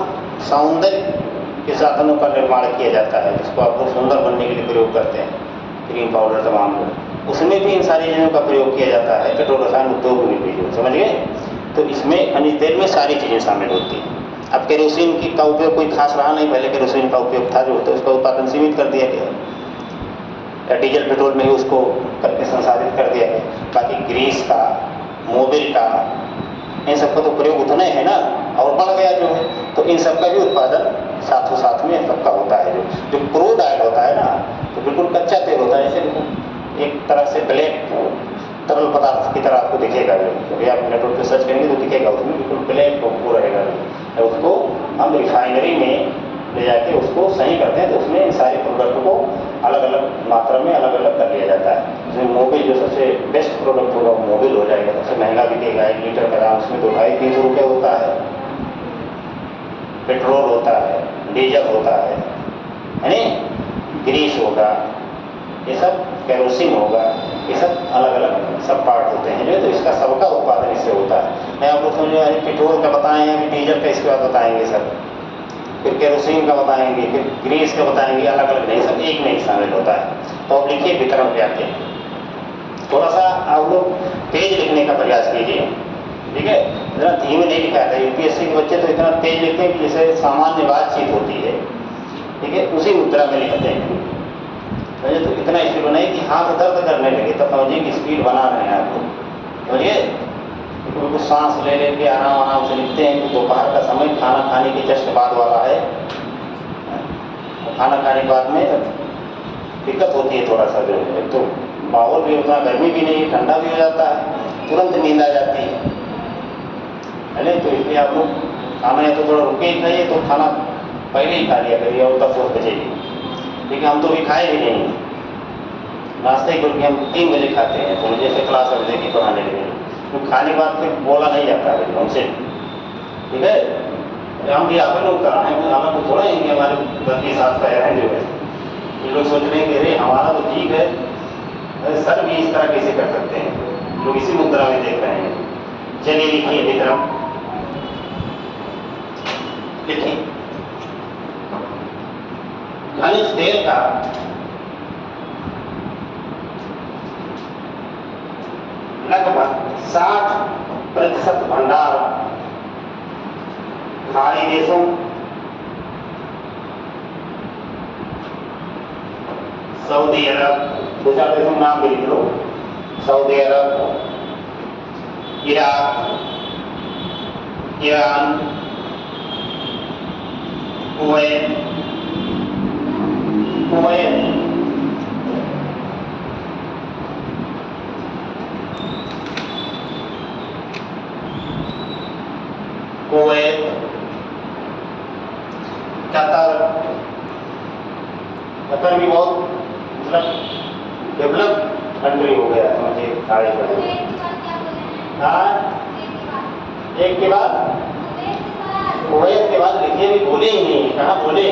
सौंदर्य के साधनों का निर्माण किया जाता है, जिसको आप लोग सुंदर बनने के लिए प्रयोग करते हैं, क्रीम पाउडर तमाम लोग, उसमें भी इन सारी चीज़ों का प्रयोग किया जाता है, पेट्रोल रसायन उद्योग में भी, समझ गए। तो इसमें खनिज तेल में सारी चीज़ें शामिल होती हैं। अब केरोसिन की का उपयोग कोई खास रहा नहीं, पहले केरोसिन का उपयोग था जो, तो उसका उत्पादन सीमित कर दिया गया, या डीजल पेट्रोल में ही उसको करके संसाधित कर दिया गया। बाकी ग्रीस का, मोबिल का, इन सबका तो प्रयोग उतना है ना, और बढ़ गया जो है, तो इन सब का भी उत्पादन साथों साथ में सबका होता है। जो क्रूड ऑयल होता है ना, तो बिल्कुल कच्चा तेल होता है, जैसे एक तरह से ब्लैक तरल पदार्थ की तरह आपको दिखेगा। जो कभी आप नेटवर्क पर सर्च करेंगे तो दिखेगा, उसमें बिल्कुल ब्लैक वो रहेगा। उसको हम रिफाइनरी में ले जाके उसको सही करते हैं, तो उसमें सारे प्रोडक्ट को अलग अलग मात्रा में अलग अलग कर लिया जाता है। जिसमें मोबिल जो सबसे बेस्ट प्रोडक्ट होगा वो मोबिल हो जाएगा, सबसे महंगा बिकेगा, 1 लीटर का दाम उसमें 2-2.5-3 रुपये होता है। पेट्रोल होता है, डीजल होता है नहीं, ग्रीस होगा, ये सब केरोसिन होगा, ये सब अलग अलग सब पार्ट होते हैं जो, तो इसका सबका उत्पादन इससे होता है। मैं आपको समझो पेट्रोल का बताएं, अभी डीजल का इसके बाद बताएंगे सर, फिर केरोसिन का बताएंगे, फिर ग्रीस का बताएंगे, अलग अलग नहीं, सब एक में ही शामिल होता है। तो अब लिखिए वितरण पे आते हैं। थोड़ा सा आप लोग तेज लिखने का प्रयास कीजिए, ठीक है। इतना धीमे नहीं लिखा था, यूपीएससी के बच्चे तो इतना तेज लिखते हैं कि जैसे सामान्य बातचीत होती है, ठीक है, उसी मुद्रा में लिखते हैं। तो इतना स्पीड बनाइए कि हाथ दर्द करने लगे, तब समझिए कि स्पीड बना रहे हैं आपको, समझिए। कुछ सांस ले लेके आराम आराम से लिखते हैं कि दोपहर का समय खाना खाने के जस्ट बाद वाला है। खाना खाने के बाद में दिक्कत होती है थोड़ा सा, जो है तो माहौल भी उतना गर्मी भी नहीं, ठंडा भी हो जाता है, तुरंत नींद आ जाती है नहीं। तो इसलिए आप लोग खाना या तो थोड़ा रुके ही खाइए, तो खाना पहले ही खा लिया करिए और तब सोच बचेगी। ठीक है, हम तो अभी खाए भी नहीं नाश्ते करके, हम 3 बजे खाते हैं, तो मुझे से क्लास बजे की पढ़ाने के लिए तो खाने के बाद फिर बोला नहीं जाता है हमसे। ठीक है, हम भी आप लोग कराएं, हमें को थोड़ा है कि हमारे घर के साथ का है जो है, ये लोग सोच रहे हैं कि अरे हमारा तो ठीक है, अरे सर भी इस तरह कैसे कर सकते हैं, लोग इसी मुद्रा में देख रहे हैं। चलिए लिखिए विक्रम, लिखिए खनिज तेल का लगभग 60% भंडार खाड़ी देशों, सऊदी अरब, 2-4 देशों नाम भी लिख लो, सऊदी अरब, इराक, ईरान, कुवैत, कतर भी बहुत मतलब डेवलप कंट्री हो गया समझिए सारे बड़े। हाँ, एक के बाद कुवैत के बाद लिखिए, भी बोले ही नहीं, कहाँ बोले।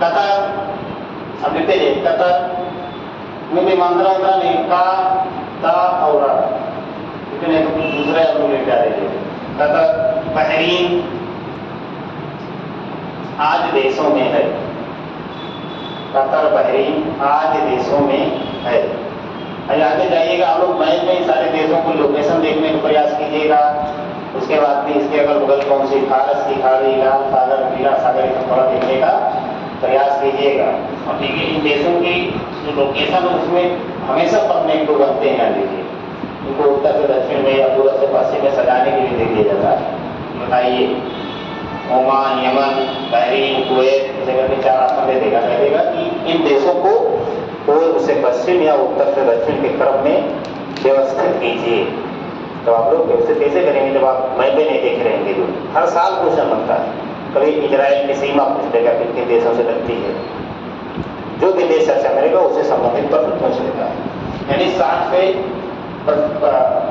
कतर, अब लिखते हैं कतर में भी मांद्रा उतरा नहीं, का ता और नहीं तो कुछ दूसरा आप लोग लिख डालेंगे। कतर, बहरीन आज देशों में है, कतर बहरीन आज देशों में है। आगे जाइएगा आप लोग मैप में सारे देशों को लोकेशन देखने का प्रयास कीजिएगा। उसके बाद भी इसके अगल बगल कौन सी फारस की खाड़ी, लाल सागर, नीला सागर, थोड़ा देखने का प्रयास कीजिएगा। और ठीक है, इन देशों की जो लोकेशन है उसमें हमेशा पढ़ने को बनते हैं। देखिए इनको उत्तर से दक्षिण में या पूर्व से पश्चिम में सजाने के लिए दे दिया जाता है। बताइए ओमान, यमन, बहरीन, कुवैत, इसे करके 4 ऑप्शन दे देगा, कह देगा कि इन देशों को पूर्व से पश्चिम या उत्तर से दक्षिण के क्रम में व्यवस्थित कीजिए। तो आप लोग व्यवस्थित कैसे करेंगे जब आप मैपे नहीं देख रहे हैं। जो हर साल क्वेश्चन बनता है, कभी इजराइल की सीमा पूछ देगा किन किन देशों से लगती है, जो भी देश चर्चा करेगा उससे संबंधित प्रश्न पूछ लेता है। यानी 60 से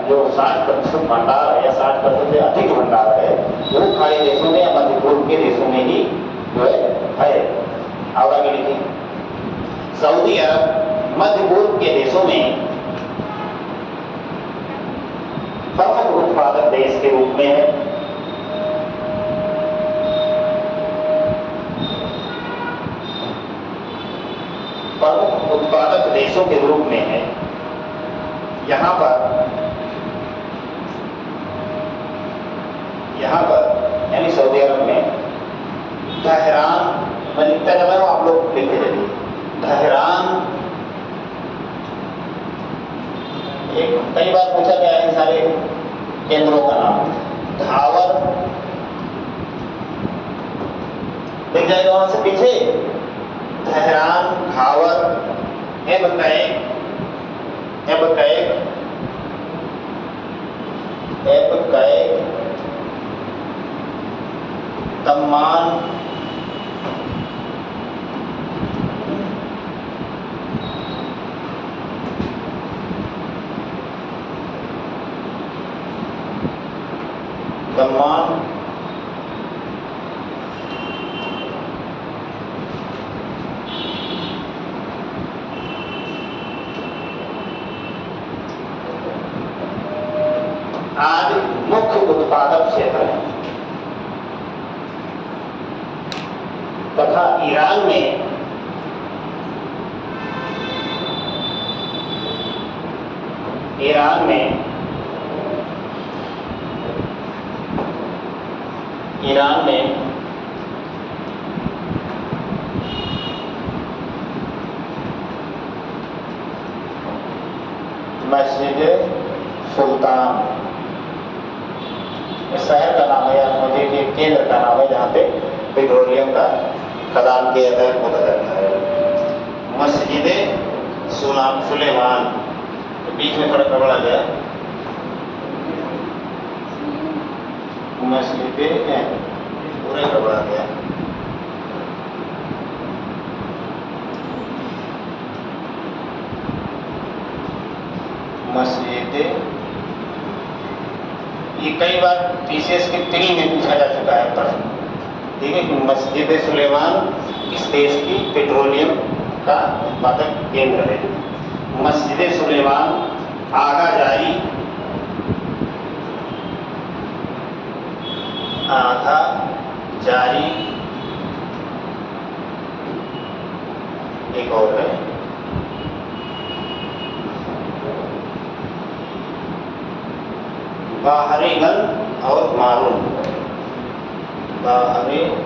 जो 60% भंडार है या 60% से अधिक भंडार है वो खाड़ी देशों में या मध्य पूर्व के देशों में ही जो है। और आगे लिखिए सऊदी अरब मध्य पूर्व के देशों में प्रमुख उत्पादक देश के रूप में है। प्रमुख उत्पादक देशों के रूप में है। यहाँ पर यानी सऊदी अरब में तेहरान, मैं लिखता जा रहा हूँ, आप लोग लिखते जाइए। तेहरान एक कई बार पूछा गया है सारे केंद्रों का नाम। धावर देख जाएगा वहां से पीछे, तेहरान, धावर, एबकैक, दम्मान, आदि मुख्य उत्पादक क्षेत्र हैं। तथा ईरान में मस्जिद सुल्तान इस शहर का नाम है या मुझे के केंद्र का नाम है जहाँ पे पेट्रोलियम का खदान किया होता जाता है। मस्जिद सुलेमान, बीच में थोड़ा गड़बड़ आ गया, मस्जिद पूरे गड़बड़ आ गया। ये कई बार टीसीएस के प्री में पूछा जा चुका है प्रश्न, ठीक है, कि मस्जिद सुलेमान किस देश की पेट्रोलियम का उत्पादक केंद्र है। मस्जिद सुलेमान आगा जारी, आधा जारी, एक और है बाहरेगन और मारून, बाहरेगन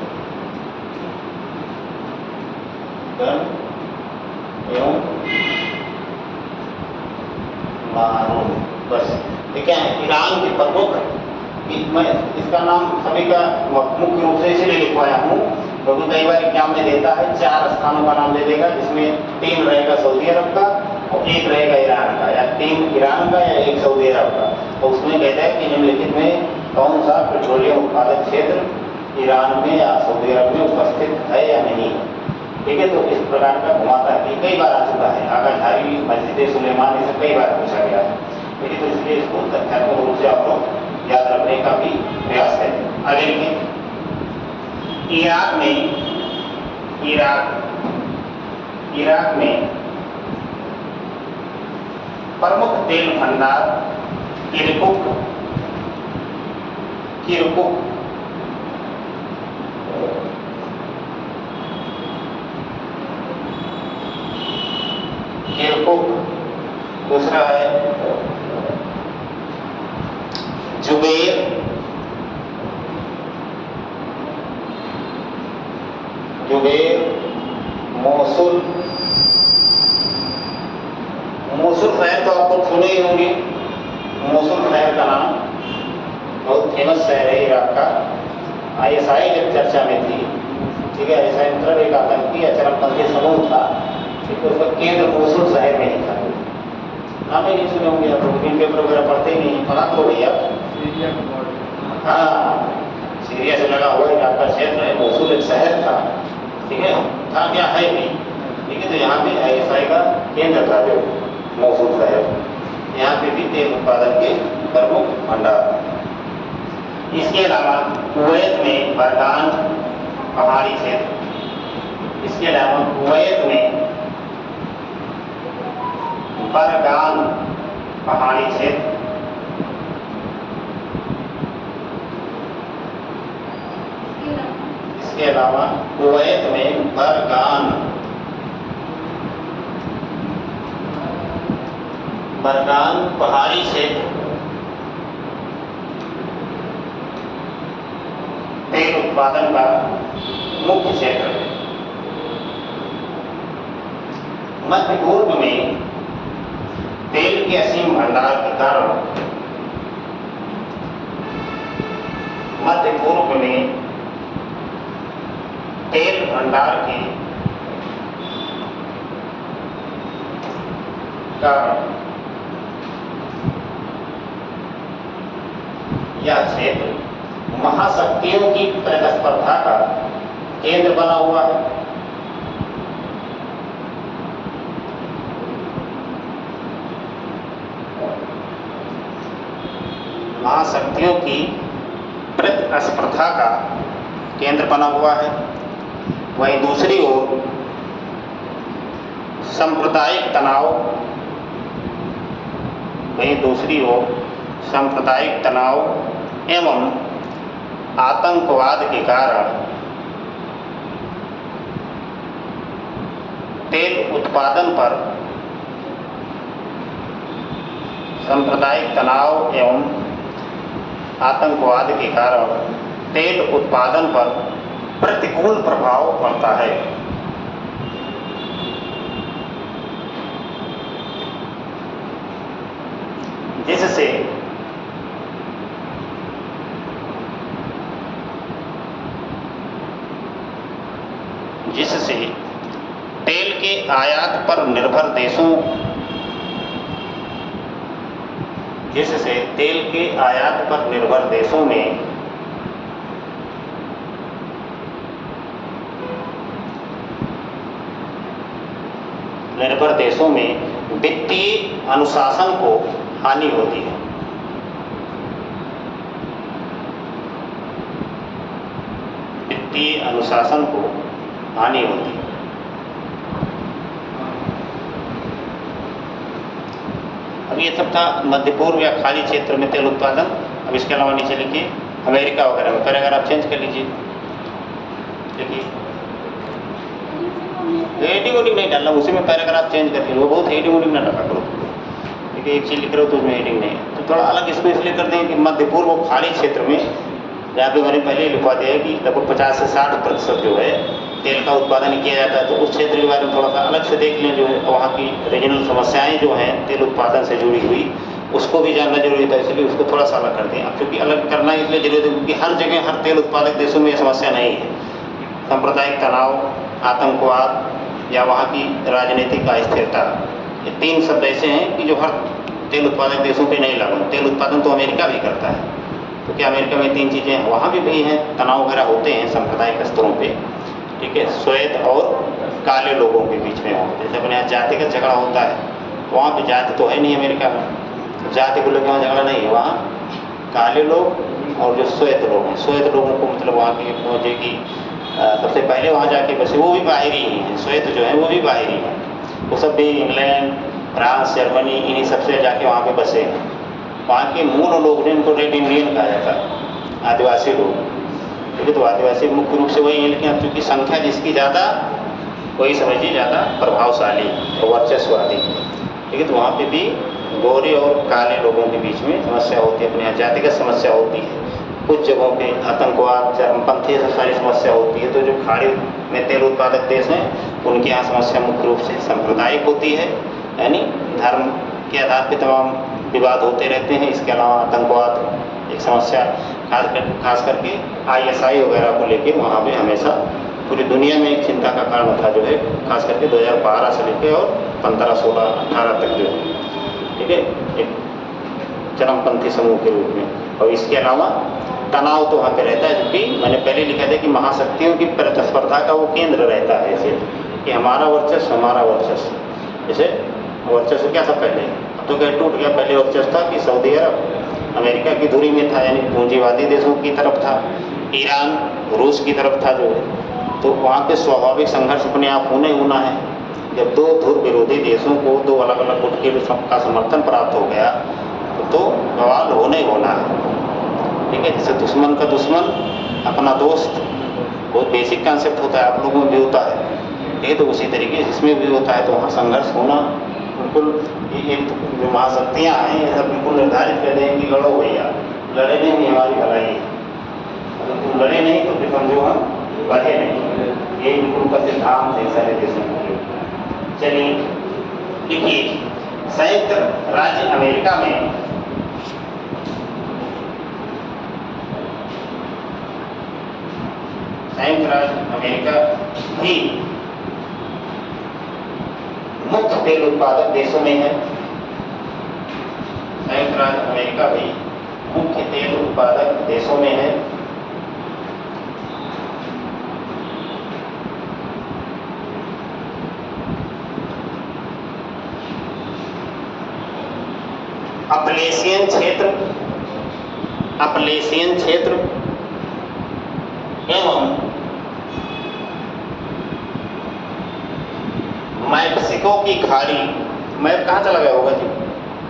एवं मारून, बस ये क्या है, ईरान के प्रमुख, मैं इसका नाम सभी का मुख्य रूप से इसलिए लिखवाया हूँ क्योंकि कई बार एग्जाम में देता है 4 स्थानों का नाम दे देगा, जिसमें 3 रहेगा सऊदी अरब का और 1 रहेगा ईरान का, या 3 ईरान का या 1 सऊदी अरब का। तो उसमें कहता है कि निम्नलिखित में कौन सा पेट्रोलियम उत्पादक क्षेत्र ईरान में या सऊदी अरब में उपस्थित है या नहीं, ठीक है। तो इस प्रकार का घुमाता है, कई बार आ चुका है, आगाधारी, मस्जिद सुलेमान, इसे कई बार पूछा गया है, ठीक है। तो इसलिए इसको तथ्यात्मक रूप से आप लोग याद रखने का भी प्रयास करें। आगे लिखें, इराक में प्रमुख तेल भंडार किरकुक दूसरा है जुबैर, मोसुल शहर तो आपको सुने ही होंगे, मोसुल शहर का नाम बहुत फेमस शहर है इराक का। आईएसआई जब चर्चा में थी, ठीक है, आईएसआई मतलब एक आतंकी या चरमपंथी समूह था, ठीक है, उसका केंद्र मोसुल शहर में ही था। नाम ही नहीं सुने होंगे आप लोग, इन पेपर वगैरह पढ़ते ही नहीं, पता थोड़ी आप। हाँ, सीरिया से लगा हुआ इराक का क्षेत्र है, मोसुल एक शहर था, ठीक है, था क्या है भी, ठीक है। तो यहाँ पे आईएसआई का केंद्र था जो मोसुल शहर, यहाँ पे भी तेल उत्पादन के प्रमुख भंडार। इसके अलावा कुवैत में बरगान पहाड़ी क्षेत्र, इसके अलावा कुवैत में बरगान पहाड़ी क्षेत्र तेल उत्पादन का मुख्य क्षेत्र है। मध्य पूर्व में तेल के असीम भंडार के कारण तेल भंडार के कारण यह क्षेत्र महाशक्तियों की प्रतिस्पर्धा का केंद्र बना हुआ है। महाशक्तियों की प्रतिस्पर्धा का केंद्र बना हुआ है। वहीं दूसरी ओर सांप्रदायिक तनाव एवं आतंकवाद के कारण तेल उत्पादन पर प्रतिकूल प्रभाव पड़ता है। जिससे तेल के आयात पर निर्भर देशों में वित्तीय अनुशासन को हानि होती है। शासन को हानि होती है। अब ये सब था मध्य पूर्व या खाड़ी क्षेत्र में तेल उत्पादन। अब इसके अलावा नीचे लिखिए अमेरिका वगैरह में, पैराग्राफ आप चेंज कर लीजिए। देखिए हेडिंग वोडिंग नहीं डालना, उसी में पैराग्राफ चेंज करके, वो बहुत हेडिंग वोडिंग ना डाला करो। देखिए एक चीज़ लिख रहे हो तो उसमें हेडिंग नहीं है, तो थोड़ा अलग इसको इसलिए करते हैं कि मध्य पूर्व और खाड़ी क्षेत्र में, जहाँ पे मैंने पहले ही लिखवा दिया है कि लगभग 50 से 60% जो है तेल का उत्पादन किया जाता है, तो उस क्षेत्र के बारे में थोड़ा सा अलग से देख लें, जो है वहाँ की रीजनल समस्याएं जो हैं तेल उत्पादन से जुड़ी हुई, उसको भी जानना जरूरी था, इसलिए उसको थोड़ा सा अलग करते हैं। अब क्योंकि अलग करना इसलिए जरूरी है क्योंकि हर जगह हर तेल उत्पादक देशों में ये समस्या नहीं है। सांप्रदायिक तनाव, आतंकवाद या वहाँ की राजनीतिक अस्थिरता, ये 3 शब्द ऐसे हैं कि जो हर तेल उत्पादक देशों पे नहीं लागू। तेल उत्पादन तो अमेरिका भी करता है, तो क्या अमेरिका में 3 चीज़ें हैं, वहाँ भी हैं, तनाव वगैरह होते हैं सांप्रदायिक स्तरों पे, ठीक है, श्वेत और काले लोगों के बीच में हो, जैसे अपने यहाँ जातिगत झगड़ा होता है, वहाँ पे जाति तो है नहीं अमेरिका में, जाति को लेकर वहाँ झगड़ा नहीं है। वहाँ काले लोग और जो श्वेत लोग हैं, श्वेत लोगों को मतलब वहाँ की फौजी की सबसे पहले वहाँ जाके बसे, वो भी बाहरी ही हैं, श्वेत जो हैं वो भी बाहरी हैं, वो सब भी इंग्लैंड, फ्रांस, जर्मनी, इन्हीं सबसे जाके वहाँ पे बसे हैं। वहाँ के मूल लोग ने उनको रेड इंडियन कहा जाता है, आदिवासी लोग, ठीक है। तो आदिवासी मुख्य रूप से वही है, लेकिन अब चूँकि संख्या जिसकी ज़्यादा, वही समझिए ज़्यादा प्रभावशाली और वर्चस्ववादी, ठीक है। तो वहाँ पे भी गोरे और काले लोगों के बीच में समस्या होती है, अपने यहाँ जातिगत समस्या होती है, कुछ जगहों पे आतंकवाद, चरमपंथी, सब सारी समस्या होती है। तो जो खाड़ी में तेल उत्पादक देश हैं उनके यहाँ समस्या मुख्य रूप से सांप्रदायिक होती है, यानी धर्म के आधार पर तमाम विवाद होते रहते हैं। इसके अलावा आतंकवाद एक समस्या, खास करके ISI वगैरह को लेके वहाँ पे हमेशा पूरी दुनिया में एक चिंता का कारण था, जो है खास करके 2012 से लेकर और 15, 16, 18 तक जो है, ठीक है, एक चरमपंथी समूह के रूप में। और इसके अलावा तनाव तो वहाँ पे रहता है, क्योंकि मैंने पहले लिखा था कि महाशक्तियों की प्रतिस्पर्धा का वो केंद्र रहता है, ऐसे कि हमारा वर्चस्व, हमारा वर्चस्व। जैसे वर्चस्व क्या था पहले, अब तो क्या टूट गया। पहले वर्चस्व था कि सऊदी अरब अमेरिका की धुरी में था, यानी पूंजीवादी देशों की तरफ था, ईरान रूस की तरफ था जो है। तो वहाँ पे स्वाभाविक संघर्ष अपने आप होना है। जब 2 ध्रुव विरोधी देशों को 2 अलग अलग गुट के का समर्थन प्राप्त हो गया तो बवाल होना है, ठीक है। जैसे दुश्मन का दुश्मन अपना दोस्त, बहुत बेसिक कॉन्सेप्ट होता है, आप लोगों में भी होता है, ये तो उसी तरीके इसमें भी होता है। तो वहाँ संघर्ष होना बिल्कुल, ये जो महाशक्तियाँ हैं ये सब बिल्कुल निर्धारित कर दें कि लड़ो भैया, लड़े नहीं हमारी भलाई है, अगर तुम लड़े नहीं तो फिर समझो हम बढ़े नहीं, यही बिल्कुल का सिद्धांत है सारे देशों के। चलिए देखिए, संयुक्त राज्य अमेरिका में संयुक्त राज्य अमेरिका भी मुख्य तेल उत्पादक देशों में है। संयुक्त राज्य अमेरिका भी मुख्य तेल उत्पादक देशों में है। अपलेशियन क्षेत्र एवं मैक्सिको की खाड़ी, मैप कहाँ चला गया होगा जी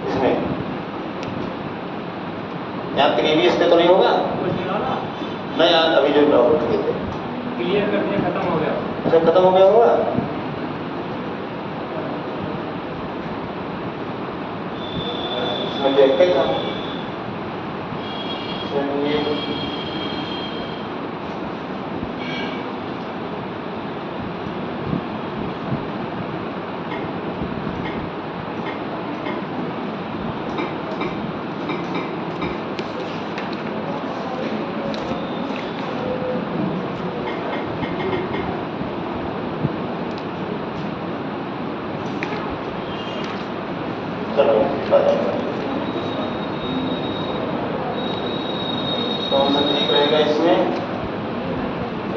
इसमें, यहाँ प्रीवियस पे तो नहीं होगा, नहीं यार अभी जो डाउनलोड किए थे क्लियर कर दिया, खत्म हो गया। अच्छा खत्म हो गया होगा, इसमें देख के था। कौन सा ठीक रहेगा इसमें,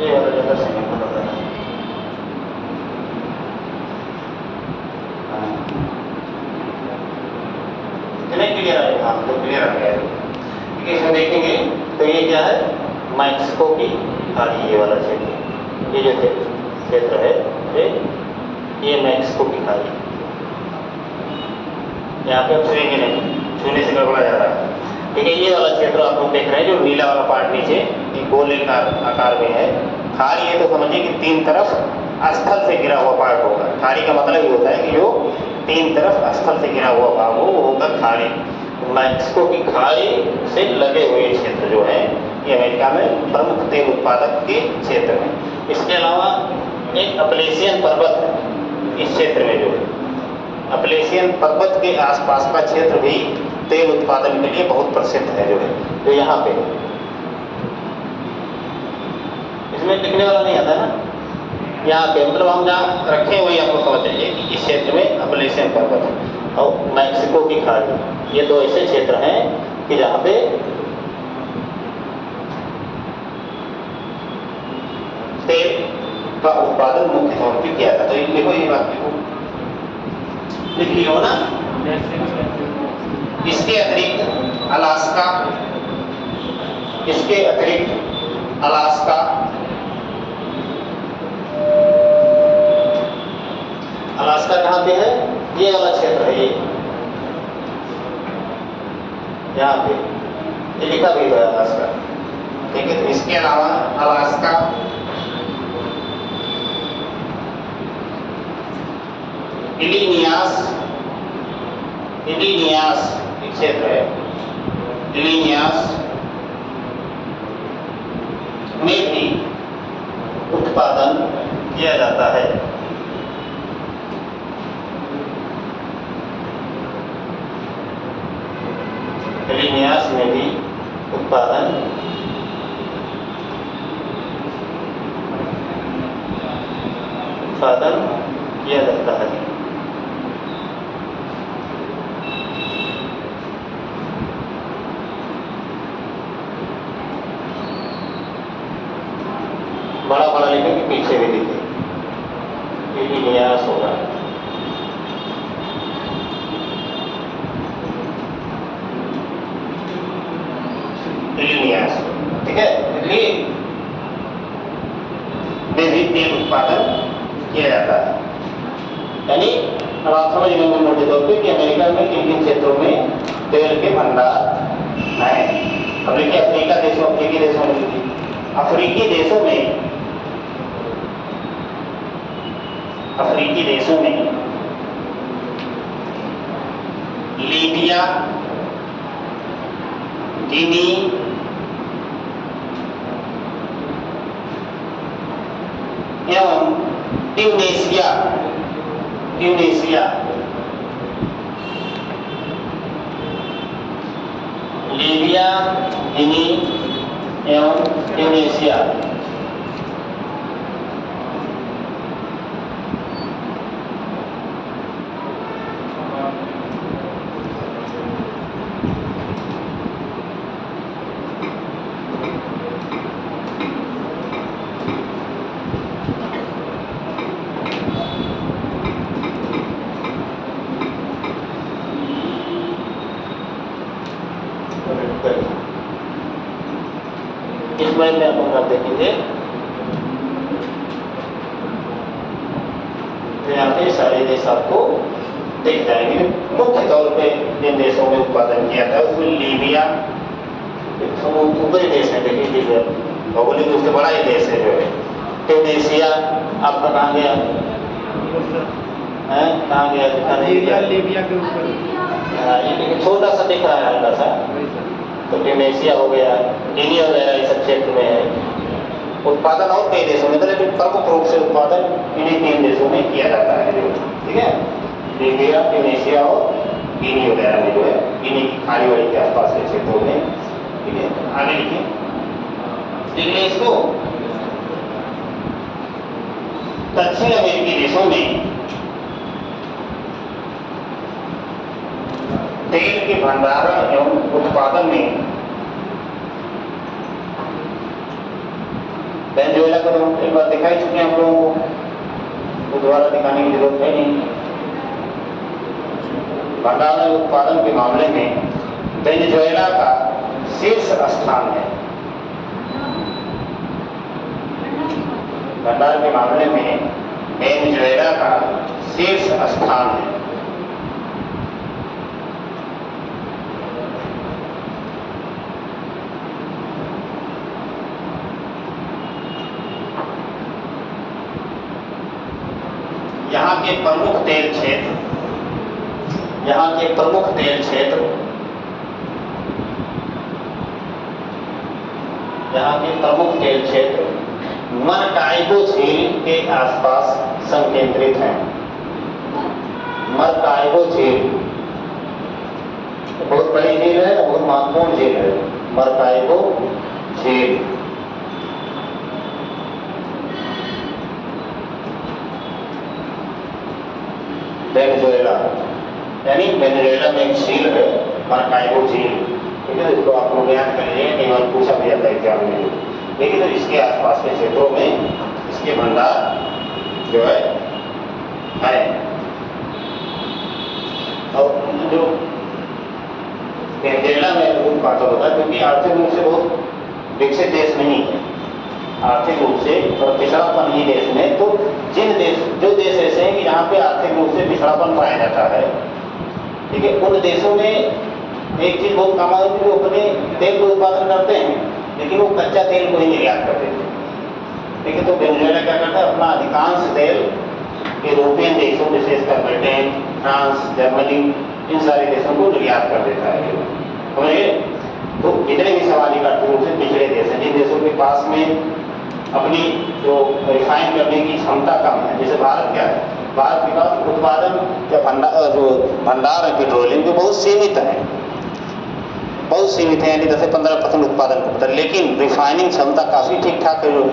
ये वाला ज़्यादा सही होगा। कितने क्लियर आएगा, हाँ तो क्लियर आ गया। ठीक है, इसमें देखेंगे तो ये क्या है, मैक्सिको की खाड़ी, ये वाला क्षेत्र, ये जो क्षेत्र है ये मैक्सिको की खाड़ी, यहाँ पे आप छुएंगे नहीं, छूने से गड़बड़ा जा रहा है। ठीक है, ये वाला क्षेत्र आप लोग देख रहे हैं, जो नीला वाला पार्ट नीचे एक गोल आकार में है। खाड़ी है तो समझिए कि तीन तरफ स्थल से घिरा हुआ पार्ट होगा। खाड़ी का मतलब ये होता है कि जो तीन तरफ स्थल से घिरा हुआ भाग हो वो होगा खाड़ी। मैक्सिको की खाड़ी से लगे हुए क्षेत्र जो है ये अमेरिका में प्रमुख तेल उत्पादक के क्षेत्र हैं। इसके अलावा एक अपलेशियन पर्वत है इस क्षेत्र में, जो है अपलेशियन पर्वत के आसपास का क्षेत्र भी तेल उत्पादन के लिए बहुत प्रसिद्ध है, जो है तो यहाँ पे इसमें लिखने वाला नहीं आता ना, यहाँ पे मतलब हम जहाँ रखे हुए आपको समझ चाहिए कि इस क्षेत्र में अपलेशियन पर्वत है और मैक्सिको की खाड़ी, ये दो ऐसे क्षेत्र हैं कि जहाँ पे तेल का उत्पादन मुख्य तौर पर किया जाता है। तो ये लिखो, ये बात लिखो, लिख लियो ना। इसके अतिरिक्त अलास्का, इसके अतिरिक्त अलास्का, अलास्का कहाँ पे है? ये वाला क्षेत्र है, ये यहाँ पे ये लिखा भी है अलास्का। ठीक है, तो इसके अलावा अलास्का, इलिनियास, इलिनियास एक क्षेत्र है, इलिनियास में भी उत्पादन किया जाता है। इलिनियास में भी उत्पादन किया जाता है। बड़ा बड़ा लिखे कि पीछे भी लिखे, इलिनियास होगा। इलिनियास, ठीक है, इसलिए में भी तेल उत्पादन किया जाता है। यानी अब आप समझ गए मोटे तौर पे कि अमेरिका में किन किन क्षेत्रों में तेल के भंडार हैं। अब देखिए अफ्रीकी देशों में, अफ्रीकी देशों में लीबिया, गिनी, एवं ट्यूनेशिया, लीबिया, गिनी एवं ट्यूनेशिया इस बारे में आप देखेंगे तो यहाँ पे सारे देश आपको दिख जाएंगे। मुख्य तौर पे जिन देशों में उत्पादन किया था उसमें लीबिया ऊपरी देश है, देखिए भौगोलिक रूप से बड़ा ही देश है जो है। ट्यूनेशिया आपका कहाँ गया है, कहाँ गया दिखा नहीं, लीबिया के ऊपर ये छोटा सा दिख रहा है हल्का सा, तो ट्यूनेशिया हो गया, गिनी वगैरह इस क्षेत्र में है। उत्पादन और कई देशों में, लेकिन प्रमुख रूप से उत्पादन इन्हीं तीन देशों में किया जाता है, ठीक है, लीबिया, ट्यूनेशिया और गिनी वगैरह में जो है, गिनी की खाड़ी वाड़ी के आसपास के क्षेत्रों में। ठीक है, आगे लिखिए इसको। दक्षिण अमेरिकी देशों में तेल के भंडारण एवं उत्पादन में वेनेजुएला को तो एक बार दिखाई चुके हैं हम लोगों को, दोबारा दिखाने की जरूरत है नहीं। भंडारण उत्पादन के मामले में वेनेजुएला का शीर्ष स्थान है। भंडार के मामले में वेनेजुएला का शीर्ष स्थान है। यहाँ के प्रमुख तेल क्षेत्र, यहाँ के प्रमुख तेल क्षेत्र, यहाँ के प्रमुख तेल क्षेत्र मरकाइबो झील के आसपास संकेंद्रित हैं। मरकाइबो झील बहुत बड़ी झील है, बहुत महत्वपूर्ण झील है। मरकाइबो झील वेनेजुएला, यानी वेनेजुएला में एक झील है मरकाइबो झील, ठीक है। इसको आप लोग याद करिए, कई बार पूछा भी जाता है एग्जाम में। लेकिन तो इसके आसपास के क्षेत्रों में इसके भंडार जो है। और जो वेनेजुएला में उत्पादन होता है, क्योंकि आर्थिक रूप से बहुत विकसित देश नहीं है, आर्थिक रूप से और पिछड़ापन ही देश में। तो जो देश ऐसे हैं कि जहाँ पे आर्थिक रूप से पिछड़ापन पाया जाता है, ठीक है, उन देशों में एक चीज बहुत कम है कि वो अपने तेल का उत्पादन करते हैं, लेकिन वो कच्चा तेल को ही निर्यात करते हैं, ठीक है। तो वेनेजुएला क्या करता है, अपना अधिकांश तेल यूरोपियन देशों, विशेषकर ब्रिटेन, फ्रांस, जर्मनी, इन सारे देशों को निर्यात कर देता है। तो जितने भी समाजिक आर्थिक रूप से पिछड़े देश हैं, जिन देशों के पास में अपनी जो रिफाइन करने की क्षमता कम है, जैसे भारत क्या है, भारत के पास उत्पादन या भंडार है पेट्रोलियम के बहुत सीमित है, यानी 10 से 15% उत्पादन करता है, लेकिन रिफाइनिंग क्षमता काफ़ी ठीक ठाक है। जो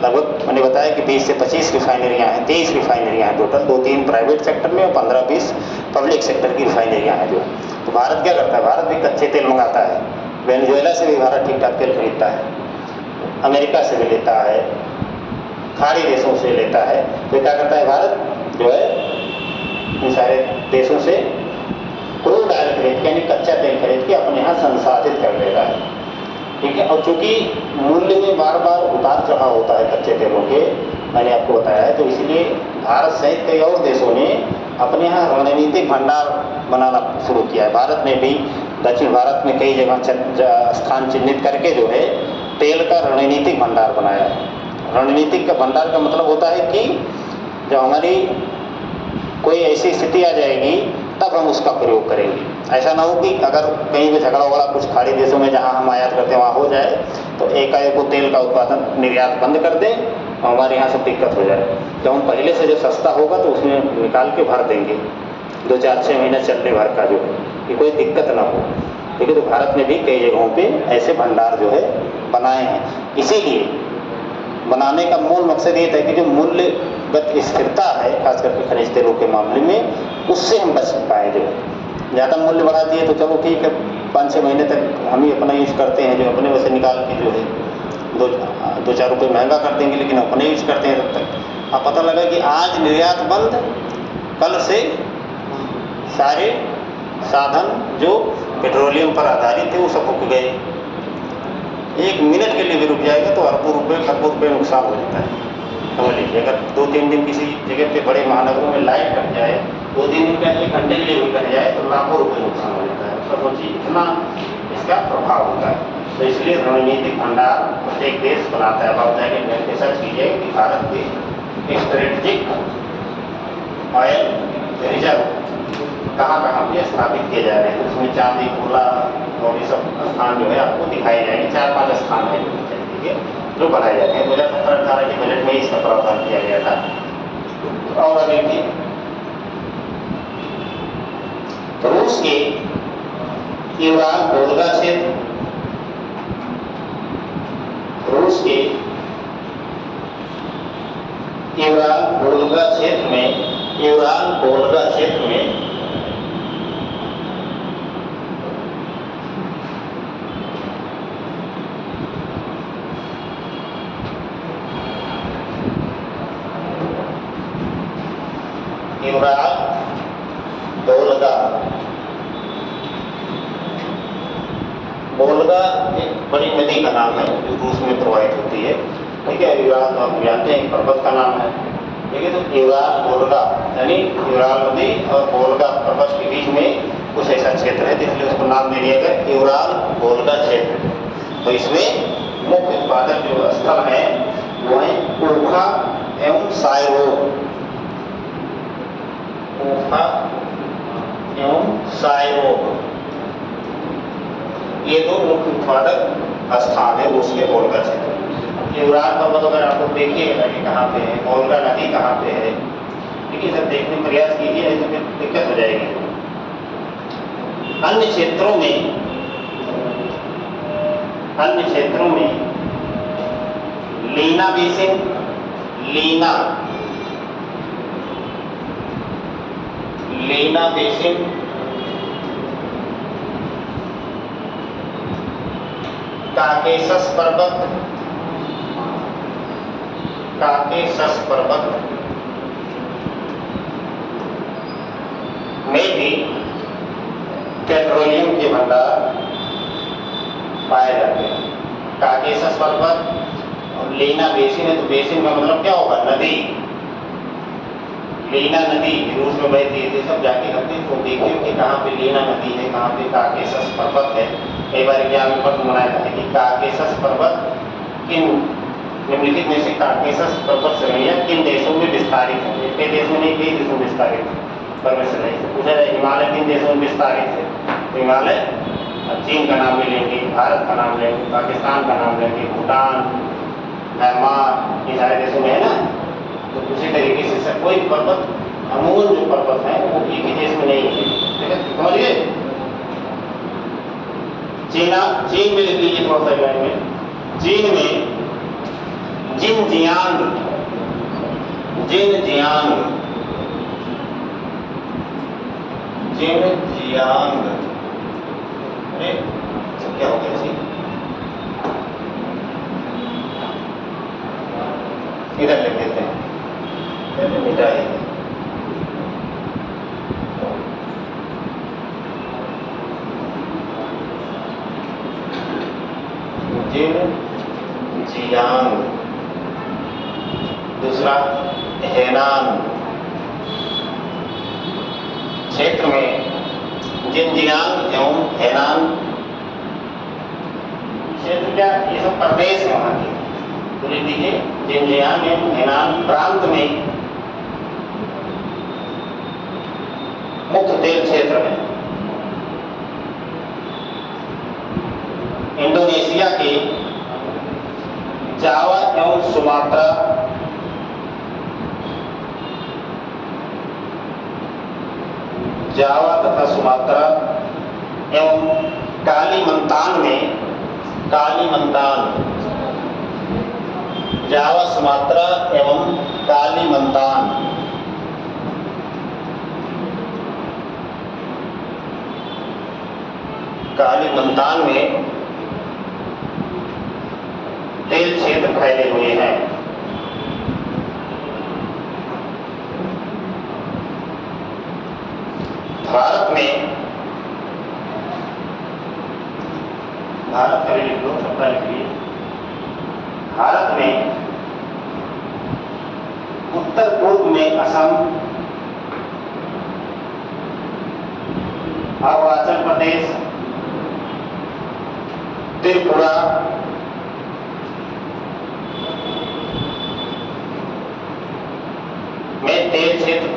लगभग मैंने बताया कि 20 से 25 रिफाइनरियाँ हैं, 23 रिफाइनरियाँ हैं टोटल, 2-3 प्राइवेट सेक्टर में और 15-20 पब्लिक सेक्टर की रिफाइनरियाँ हैं जो। तो भारत क्या करता है, भारत भी कच्चे तेल मंगाता है, वेनेजुएला से भी भारत ठीक ठाक तेल खरीदता है, अमेरिका से भी लेता है, खाड़ी देशों से लेता है। तो क्या करता है भारत जो है, इन सारे देशों से क्रूड ऑयल खरीद के, यानी कच्चा तेल खरीद के अपने यहाँ संसाधित कर लेता है, ठीक है। और चूंकि मूल्य में बार बार उतार चढ़ाव होता है कच्चे तेलों के, मैंने आपको बताया है, तो इसलिए भारत सहित कई और देशों ने अपने यहाँ रणनीतिक भंडार बनाना शुरू किया है। भारत में भी, दक्षिण भारत में कई जगह स्थान चिन्हित करके जो है तेल का रणनीतिक भंडार बनाया है। रणनीतिक का भंडार का मतलब होता है कि जब हमारी कोई ऐसी स्थिति आ जाएगी तब हम उसका प्रयोग करेंगे। ऐसा ना हो कि अगर कहीं भी झगड़ा वगड़ा कुछ खाड़ी देशों में जहाँ हम आयात करते हैं वहाँ हो जाए, तो एकाएक वो तेल का उत्पादन निर्यात बंद कर दें और हमारे यहाँ सब दिक्कत हो जाए। जब हम पहले से जो सस्ता होगा तो उसमें निकाल के भर देंगे, 2-4-6 महीने चलने भर का जो है, कि कोई दिक्कत ना हो, ठीक है। तो भारत ने भी कई जगहों पे ऐसे भंडार जो है बनाए हैं। इसीलिए बनाने का मूल मकसद ये था कि जो मूल्यगत स्थिरता है, खास करके खनिज तेलों के मामले में, उससे हम बच पाए। जो ज़्यादा मूल्य बढ़ा दिए तो चलो ठीक है, 5-6 महीने तक हम ही अपना यूज करते हैं, जो अपने वैसे निकाल के जो है 2-4 रुपये महंगा कर देंगे, लेकिन अपने यूज करते हैं तब तक। अब पता लगा कि आज निर्यात बंद, कल से सारे साधन जो पेट्रोलियम पर आधारित थे वो सब रुक गए। 1 मिनट के लिए भी रुक जाएगा तो अरबों रुपये खरबों रुपये नुकसान हो जाता है। समझ लीजिए, अगर 2-3 दिन किसी जगह पे बड़े महानगरों में लाइट कट जाए, 2-3 दिन का 1 घंटे के लिए भी कट जाए तो लाखों रुपये नुकसान हो जाता है। सब सोचिए इतना इसका प्रभाव होता है। तो इसलिए रणनीतिक भंडार प्रत्येक देश बनाता है। अब आप जाके रिसर्च कीजिए कि भारत के स्ट्रेटेजिक ऑयल रिजर्व कहाँ कहाँ पे स्थापित किए जा रहे हैं। उसमें चांदी, कोला और ये सब स्थान जो है आपको दिखाए जाएंगे। 4-5 स्थान है ठीक है, जो बनाए जाते हैं। 2017-18 के बजट में इसका प्रावधान किया गया था। और अभी भी रूस के यूराल वोल्गा क्षेत्र, रूस के यूराल वोल्गा क्षेत्र में, यूराल वोल्गा क्षेत्र में यूराल वोल्गा, वोल्गा एक बड़ी नदी का नाम है जो रूस में प्रवाहित होती है। ठीक है। युराल तो आप जानते हैं पर्वत का नाम है, ठीक है। तो युराल वोल्गा यानी युराल नदी और वोल्गा पर्वत के बीच में कुछ ऐसा क्षेत्र है, इसलिए उसको नाम दे दिया गया युराल वोल्गा क्षेत्र। तो इसमें मुख्य उत्पादक जो स्थल है वो है ऊखा एवं सायरोग, ऊखा एवं सायरोग, ये दो मुख्य उत्पादक स्थान है रूस के वोल्गा क्षेत्र। युराल पर्वत अगर आप लोग देखिएगा कि कहाँ पे है, वोल्गा नदी कहाँ पे है, ठीक है, सब देखने का प्रयास कीजिए, नहीं तो फिर दिक्कत हो जाएगी। अन्य क्षेत्रों में Lena basin, Lena basin, Caucasus पर्वत में भी पेट्रोलियम के भंडार पाए जाते हैं। काकेशस पर्वत और लीना बेसिन है, तो बेसिन का मतलब क्या होगा, नदी। लीना नदी रूस में बहती है, सब जाके करते तो देखिए कि कहाँ पे लीना नदी है, कहाँ पे काकेशस पर्वत है। कई बार एग्जाम में प्रश्न बनाया जाता है कि काकेशस पर्वत किन निम्नलिखित में से काकेशस पर्वत श्रेणियां किन देशों में विस्तारित है। कई देश में नहीं, कई देशों में विस्तारित है। पर्वत श्रेणी से पूछा जाए हिमालय किन देशों में विस्तारित है, तो हिमालय चीन का नाम भी लेंगे, भारत का नाम लेंगे, पाकिस्तान का नाम लेंगे, भूटान, म्यांमार, ये सारे देशों में है ना। तो उसी तरीके से कोई पर्वत, अमूल जो पर्वत है वो एक ही देश में नहीं है, ठीक है, समझिए। चीन में लिख लीजिए थोड़ा सा लाइन में। चीन में जिनजियांग, अरे क्या हो गया इसी, इधर लिख देते हैं, मिटाइए। जिनजियांग, दूसरा हेनान क्षेत्र में, जिनजियांग एवं हेनान क्षेत्र क्या, ये सब प्रदेश है वहां के, तो लिख दीजिए जिनजियांग एवं हेनान प्रांत में मुख्य तेल क्षेत्र है। इंडोनेशिया के जावा एवं सुमात्रा, जावा तथा सुमात्रा एवं कालीमंतान में, जावा, सुमात्रा एवं कालीमंतान में तेल क्षेत्र फैले हुए हैं। भारत का भी लिख लो, सबका लिख लीजिए। भारत में उत्तर पूर्व में असम, अरुणाचल प्रदेश, त्रिपुरा, में तेल क्षेत्र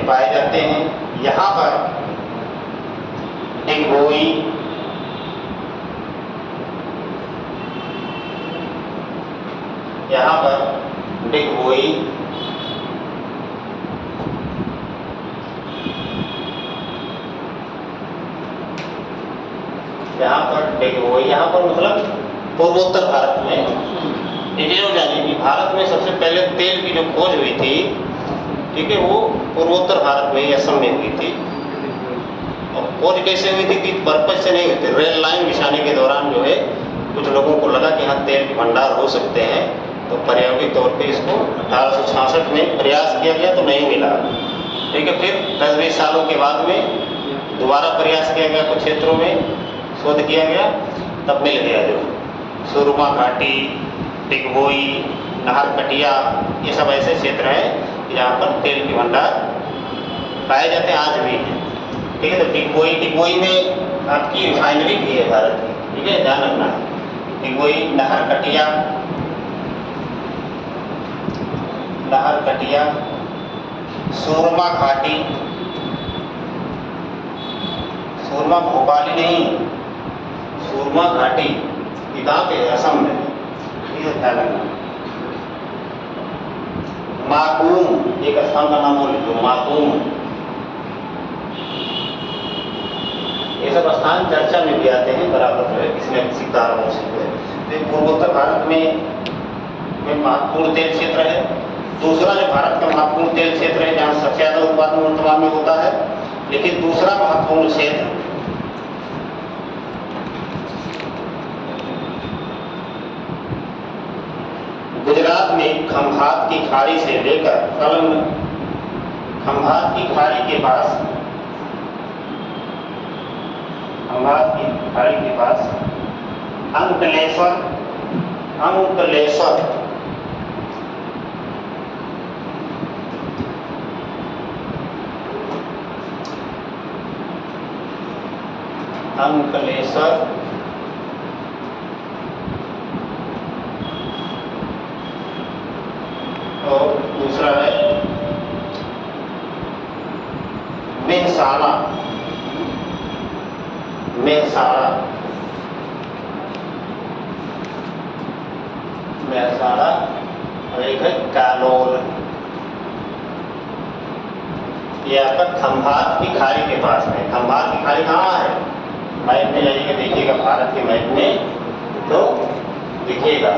पाए जाते हैं, यहाँ पर डिगबोई, यहाँ पर मतलब पूर्वोत्तर भारत में। ये हो जाने कि भारत में सबसे पहले तेल की जो खोज हुई थी, ठीक है, वो पूर्वोत्तर भारत में, असम में हुई थी। और खोज कैसे हुई थी कि पर्पज से नहीं हुई थी, रेल लाइन बिछाने के दौरान जो है कुछ लोगों को लगा कि यहाँ तेल के भंडार हो सकते हैं, तो प्रायोगिक तौर पे इसको 1866 में प्रयास किया गया तो नहीं मिला, ठीक है। फिर 10-20 सालों के बाद में दोबारा प्रयास किया गया, कुछ क्षेत्रों में शोध किया गया, तब मिल गया जो सुरमा घाटी, डिगबोई, नाहरकटिया, ये सब ऐसे क्षेत्र हैं जहाँ पर तेल के भंडार पाए जाते हैं, आज भी हैं। ठीक है, तो डिगबोई में आपकी रिफाइनरी भी है भारत की, ठीक है, ध्यान रखना है। डिगबोई, नाहरकटिया, सुरमा घाटी, सुरमा भोपाली नहीं, सुरमा घाटी, ये कहाँ पे है? असम में, ठीक है, ध्यान रखना। माकूम, एक स्थान का नाम और लिख लो, माकूम। ये सब स्थान चर्चा में भी आते हैं बराबर, जो है किसी न किसी कारणों से जो है। तो पूर्वोत्तर भारत में महत्वपूर्ण तेल क्षेत्र है। दूसरा जो भारत का महत्वपूर्ण तेल क्षेत्र है जहाँ सबसे ज़्यादा उत्पादन वर्तमान में होता है, लेकिन दूसरा महत्वपूर्ण क्षेत्र गुजरात में खंभात की खाड़ी से लेकर खंभात की खाड़ी के पास, खंभात की खाड़ी के पास अंकलेश्वर और दूसरा है मेहसाणा, और एक है कालोल। ये आपका खंभात की खाड़ी के पास है। खंभात की खाड़ी कहाँ है? मैप में जाइएगा, देखिएगा भारत के मैप में तो दिखेगा।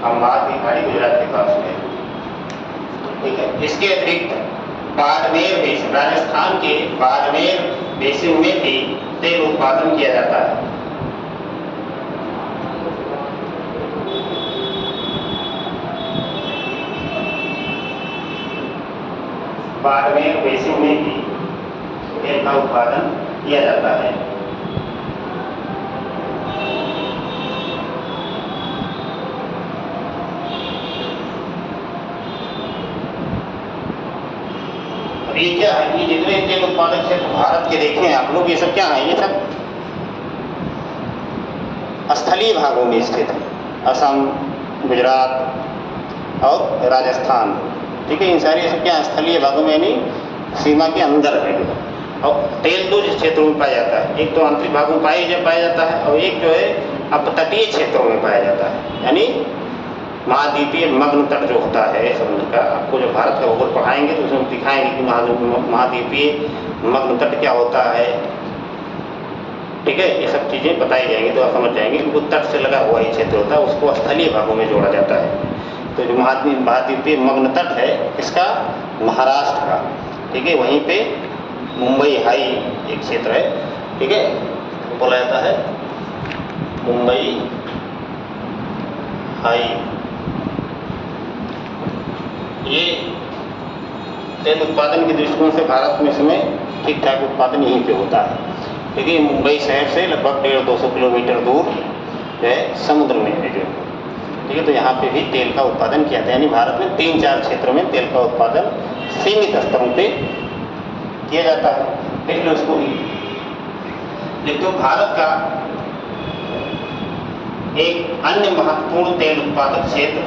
खंभात की खाड़ी गुजरात के पास में, ठीक है। इसके अतिरिक्त बाड़मेर बेसिन, राजस्थान के बाड़मेर बेसिन में भी तेल उत्पादन किया जाता है। बाड़मेर बेसिन में भी तेल का उत्पादन किया जाता है। ये क्या है? ये जितने तेल उत्पादक क्षेत्र भारत के देखे हैं आप लोग, ये सब क्या है? ये सब स्थलीय भागों में स्थित है। असम, गुजरात और राजस्थान, ठीक है। इन सारे सब क्या स्थलीय भागों में, यानी सीमा के अंदर है। और तेल दो क्षेत्रों में पाया जाता है, एक तो आंतरिक भागों में पाया जाता है और एक जो है अपतटीय क्षेत्रों में पाया जाता है। यानी महाद्वीपीय मग्न तट जो होता है समुद्र का, आपको जो भारत का भूगोल पढ़ाएंगे तो उसमें दिखाएंगे कि महाद्वीपीय मग्न तट क्या होता है, ठीक है। ये सब चीज़ें बताई जाएंगी तो आप समझ जाएंगे कि वो तट से लगा हुआ ही क्षेत्र होता है, उसको स्थलीय भागों में जोड़ा जाता है। तो जो महाद्वीपीय मग्न तट है इसका, महाराष्ट्र का, ठीक है, वहीं पे मुंबई हाई एक क्षेत्र है, ठीक है, बोला जाता है मुंबई हाई। ये तेल उत्पादन के दृष्टिकोण से भारत में समय ठीक ठाक उत्पादन यहीं पे होता है, क्योंकि मुंबई शहर से लगभग 150-200 किलोमीटर दूर जो है समुद्र में है जो, ठीक है। तो यहाँ पे भी तेल का उत्पादन किया जाता है। यानी भारत में 3-4 क्षेत्रों में तेल का उत्पादन सीमित स्तरों पे किया जाता है। देख लो इसको भी, देखो भारत का एक अन्य महत्वपूर्ण तेल उत्पादक क्षेत्र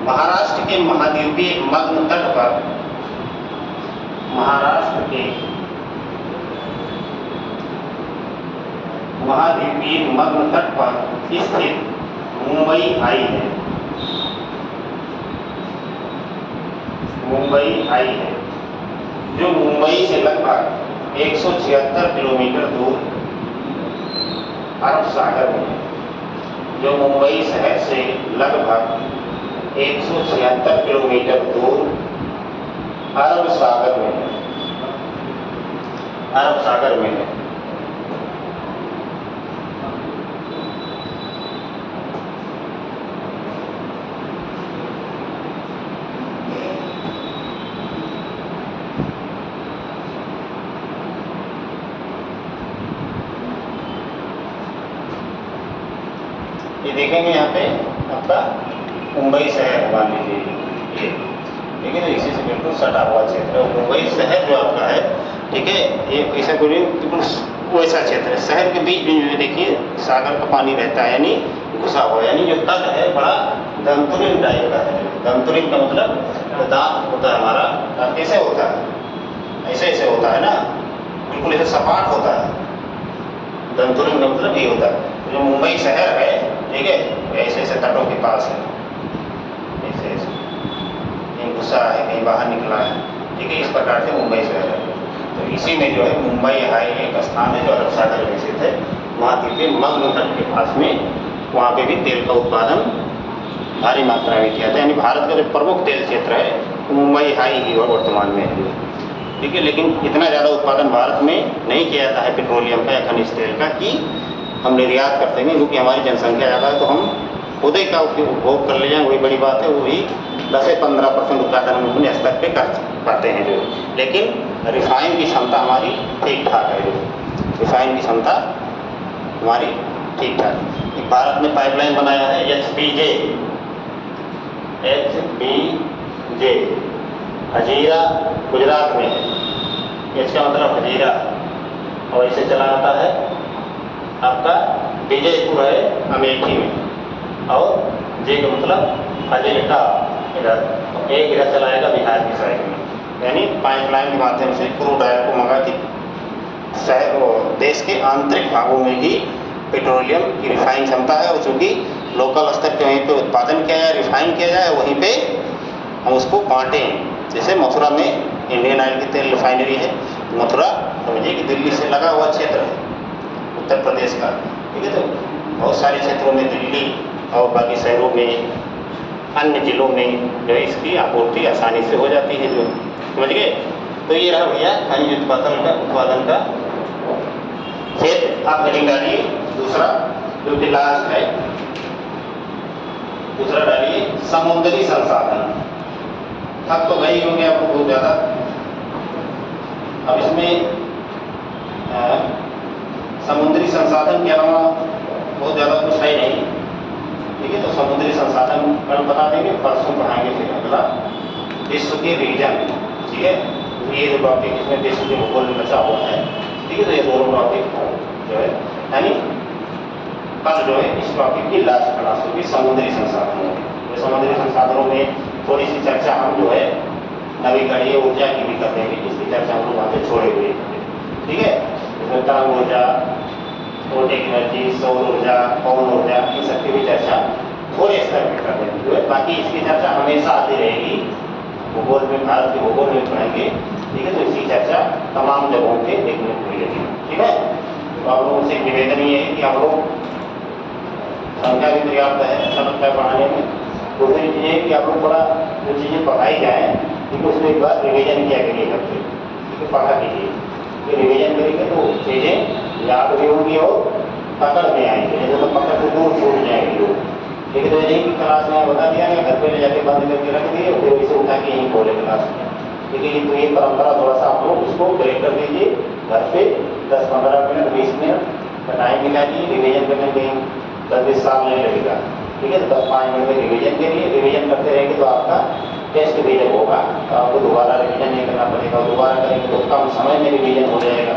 महाराष्ट्र के महाद्वीपीय मग्न तट पर, महाराष्ट्र के महाद्वीपीय मग्न तट पर स्थित मुंबई हाई है। मुंबई हाई है जो मुंबई से लगभग 176 किलोमीटर दूर अरब सागर में है। जो मुंबई शहर से लगभग 176 किलोमीटर दूर अरब सागर में है। अरब सागर में है। ये देखेंगे यहाँ पे आपका मुंबई शहर मान लीजिए ये, ठीक है, तो इसी से बिल्कुल सटा हुआ क्षेत्र है। मुंबई शहर जो आपका है, ठीक है, ये ऐसा कोई बिल्कुल वैसा क्षेत्र है। शहर के बीच में जो देखिए सागर का पानी रहता है, यानी घुसा हुआ, यानी जो तल है बड़ा दंतुरिन टाइप का है। दंतुरिन का मतलब दांत होता है हमारा, दांत कैसे होता है, ऐसे ऐसे होता है ना, बिल्कुल ऐसे सपाट होता है। दंतुरिन का मतलब ये होता है। जो मुंबई शहर है, ठीक है, ऐसे ऐसे तटों के पास है, ऐसे ऐसे कहीं घुसा है, कहीं बाहर निकला है, ठीक है, इस प्रकार से मुंबई शहर है। तो इसी में जो है मुंबई हाई एक स्थान है जो अरब सागर में स्थित है। वहाँ देखिए मग्न तट के पास में, वहाँ पे भी तेल का उत्पादन भारी मात्रा में किया था। यानी भारत का जो प्रमुख तेल क्षेत्र है वो मुंबई हाई ही वर्तमान में है, ठीक है। लेकिन इतना ज़्यादा उत्पादन भारत में नहीं किया जाता है पेट्रोलियम का या खनिज तेल का कि हम निर्यात कर सकें, क्योंकि हमारी जनसंख्या ज़्यादा है, तो हम खुद ही का उपभोग कर ले जाएँ, वही बड़ी बात है। वही 10 से 15% उत्पादन हम अपने स्तर पे कर पाते हैं जो। लेकिन रिफाइन की क्षमता हमारी ठीक ठाक है, जो रिफाइन की क्षमता हमारी ठीक ठाक है। भारत ने पाइपलाइन बनाया है HBJ, हजीरा गुजरात में है, इसका मतलब हजीरा, और इसे चला जाता है आपका विजयपुर है अमेठी में, और जे का मतलब हजीरटा इधर, एक इधर चलाएगा बिहार की साइड में। यानी पाइपलाइन के माध्यम से क्रूड ऑयल को मंगा के शहर देश के आंतरिक भागों में ही पेट्रोलियम की रिफाइन क्षमता है, और चूँकि लोकल स्तर पे वहीं पे उत्पादन किया जाए, रिफाइन किया जाए, वहीं पे हम उसको बांटें। जैसे मथुरा में इंडियन ऑयल की तेल रिफाइनरी है। मथुरा समझिए कि दिल्ली से लगा हुआ क्षेत्र है, उत्तर प्रदेश का, ठीक है। तो बहुत सारे क्षेत्रों में दिल्ली और बाकी शहरों में, अन्य जिलों में जो है इसकी आपूर्ति आसानी से हो जाती है, जो समझ गए। तो ये रहा भैया खनिज उत्पादन का क्षेत्र। आप हेडिंग डालिए दूसरा, जो कि लास्ट है, दूसरा डालिए समुद्री संसाधन। अब तो वही हो गया आपको बहुत ज़्यादा। अब इसमें समुद्री संसाधन के अलावा बहुत ज़्यादा कुछ है नहीं, ठीक है। तो समुद्री संसाधन कल बता देंगे, परसों पढ़ाएंगे फिर अगला विश्व के रीजन, ठीक है। ये जो टॉपिक इसमें विश्व के भूगोल में बचा हुआ है, ठीक है। तो ये दोनों टॉपिक जो है, यानी कल जो है इस टॉपिक की लास्ट क्लास होगी समुद्री संसाधनों की। तो समुद्री संसाधनों में थोड़ी सी चर्चा हम जो है नवीकरणीय ऊर्जा की भी कर देंगे, इसकी चर्चा हम लोग वहाँ पे छोड़े हुए हैं, ठीक है। इसमें तरंग ऊर्जा, फोटोनिक एनर्जी, सौर ऊर्जा, पवन ऊर्जा, इन सबकी भी चर्चा थोड़े स्तर पर कर देंगे जो है। बाकी इसकी चर्चा हमेशा आती रहेगी, भूगोल में, भारत के भूगोल में पढ़ेंगे, ठीक है। तो इसकी चर्चा तमाम जगहों पे देखने को मिलेगी, ठीक है। तो आप लोगों से निवेदन ये है कि आप लोग, संख्या भी पर्याप्त है, अच्छा लगता है पढ़ाने में। दूसरी चीज़ है कि आप लोग थोड़ा जो चीज़ें पढ़ाई जाएँ, ठीक है, उसमें एक बार रिविजन किया करिए करके, ठीक है, पढ़ा कीजिए। तो रिविजन करेंगे तो चीज़ें याद भी होंगी और पकड़ में आएंगी, जैसे तो पकड़ से दूर छूट जाएंगी लोग, ठीक है। तो यही कि क्लास में बता दिया गया, घर पे ले जाके बंद करके रख दिए, फिर वैसे उठा के यहीं बोले क्लास में, ठीक है। तो ये परंपरा थोड़ा सा आप लोग इसको ब्रेक कर दीजिए। घर पे 10-15 मिनट 20 मिनट का टाइम मिला दी, रिविजन करने में 10-20 साल नहीं लगेगा, ठीक है। तो 10-5 मिनट में रिविजन के लिए रिविजन करते रहेंगे तो आपका टेस्ट भी जब होगा तो आपको दोबारा रिविजन नहीं करना पड़ेगा, दोबारा करेंगे तो कम समय में रिविजन हो जाएगा।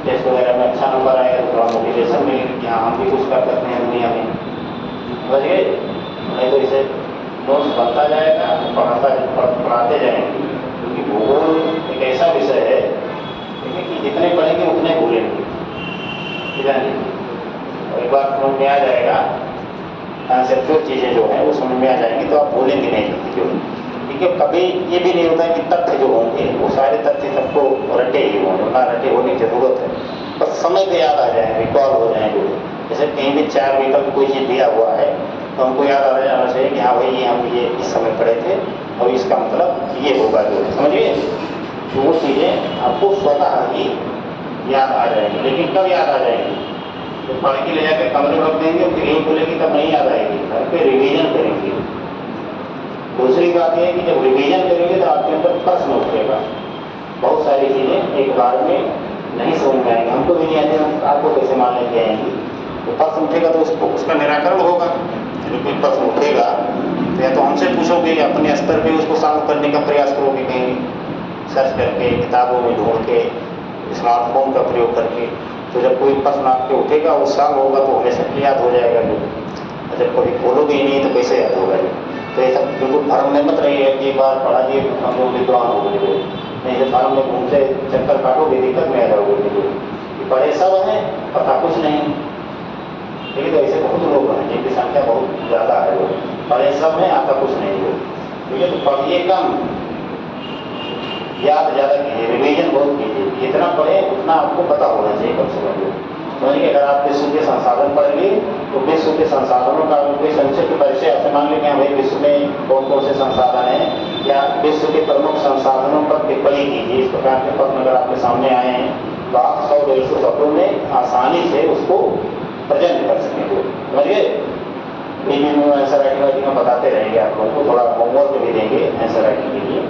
टेस्ट वगैरह में अच्छा नंबर आएगा तो थोड़ा मोटिवेशन मिलेगा कि हाँ हम भी कुछ कर सकते हैं दुनिया में, समझ गए। नहीं तो इसे नोट्स बनता जाएगा, पढ़ाते जाएंगे, क्योंकि भूगोल एक ऐसा विषय है, ठीक है, कि जितने पढ़ेंगे उतने भूलेंगे, जानिए। और एक बार समझ में आ जाएगा, कॉन्सेप्चुअल चीज़ें जो हैं वो समझ में आ जाएंगी तो आप भूलेंगे नहीं जल्दी, जो ठीक है। कभी ये भी नहीं होता कि तथ्य जो होंगे वो सारे तथ्य सबको रटे ही होंगे, ना रटे होने की जरूरत है, बस समय पे याद आ जाए, रिकॉल हो जाएंगे। जैसे कहीं भी 4 विकल्प कोई चीज़ दिया हुआ है तो हमको याद आ जाना चाहिए कि हाँ भाई ये हम ये इस समय पढ़े थे और इसका मतलब ये होगा, जो समझिए। तो वो चीज़ें आपको स्वतः ही याद आ जाएंगी। लेकिन कब याद आ जाएंगी? तो पढ़ के ले जाकर कमरे में रख देंगे, फिर यहीं बोलेगी तब नहीं याद आएगी, घर पे रिवीजन करेंगे। दूसरी बात यह है कि जब रिवीजन करेंगे तो आपके अंदर प्रश्न उठेगा, बहुत सारी चीज़ें एक बार में नहीं समझ में आएंगी, हमको भी नहीं आती, आपको कैसे मान लेके आएंगी। तो प्रश्न उठेगा तो उसका निराकरण होगा, पूछोगे अपने स्तर पे उसको सॉल्व करने का प्रयास करोगे, कहीं सर्च करके, किताबों में ढूंढ के, स्मार्टफोन का प्रयोग करके, तो जब कोई प्रश्न आपके उठेगा वो सॉल्व होगा तो हमेशा याद हो जाएगा जो। जब कभी खोलोगे ही नहीं तो कैसे याद होगा जो। तो ऐसा बिल्कुल भ्रम में मत रहिए कि एक बार पढ़ा दिए हम लोग विद्वान हो गए, नहीं तो भ्रम में घूमते चक्कर काटोगे दिक्कत में आ जाओगे बिल्कुल। पढ़े सब हैं पता कुछ नहीं, ठीक है। तो ऐसे बहुत लोग हैं जिनकी संख्या बहुत ज़्यादा है, वो पढ़े सब हैं आता कुछ नहीं हो, ठीक है। तो पढ़िए कम, याद ज़्यादा कीजिए, रिवीजन बहुत कीजिए, जितना पढ़े उतना आपको पता होना चाहिए कम से कम। समझिए अगर आप विश्व के संसाधन पढ़ेंगे तो विश्व के संसाधनों का कोई संक्षिप्त परिचय आपसे मान लेंगे भाई विश्व में कौन कौन से संसाधन हैं, या विश्व के प्रमुख संसाधनों पर टिप्पणी कीजिए। इस प्रकार के प्रश्न अगर आपके सामने आए हैं तो आप 100-150 शब्दों में आसानी से उसको प्रेजेंट कर सकेंगे, समझिए। में आंसर राइटिंग हम बताते रहेंगे, आप लोगों को थोड़ा होमवर्क भी देंगे आंसर राइटिंग के लिए,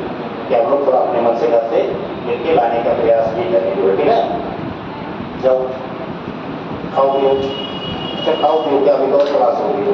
कि आप लोग थोड़ा अपने मन से घर से लिख के लाने का प्रयास भी करेंगे, ठीक है। जब खाओ पियो, अच्छा खाओ पियो, क्या अभी बहुत क्लास होगी।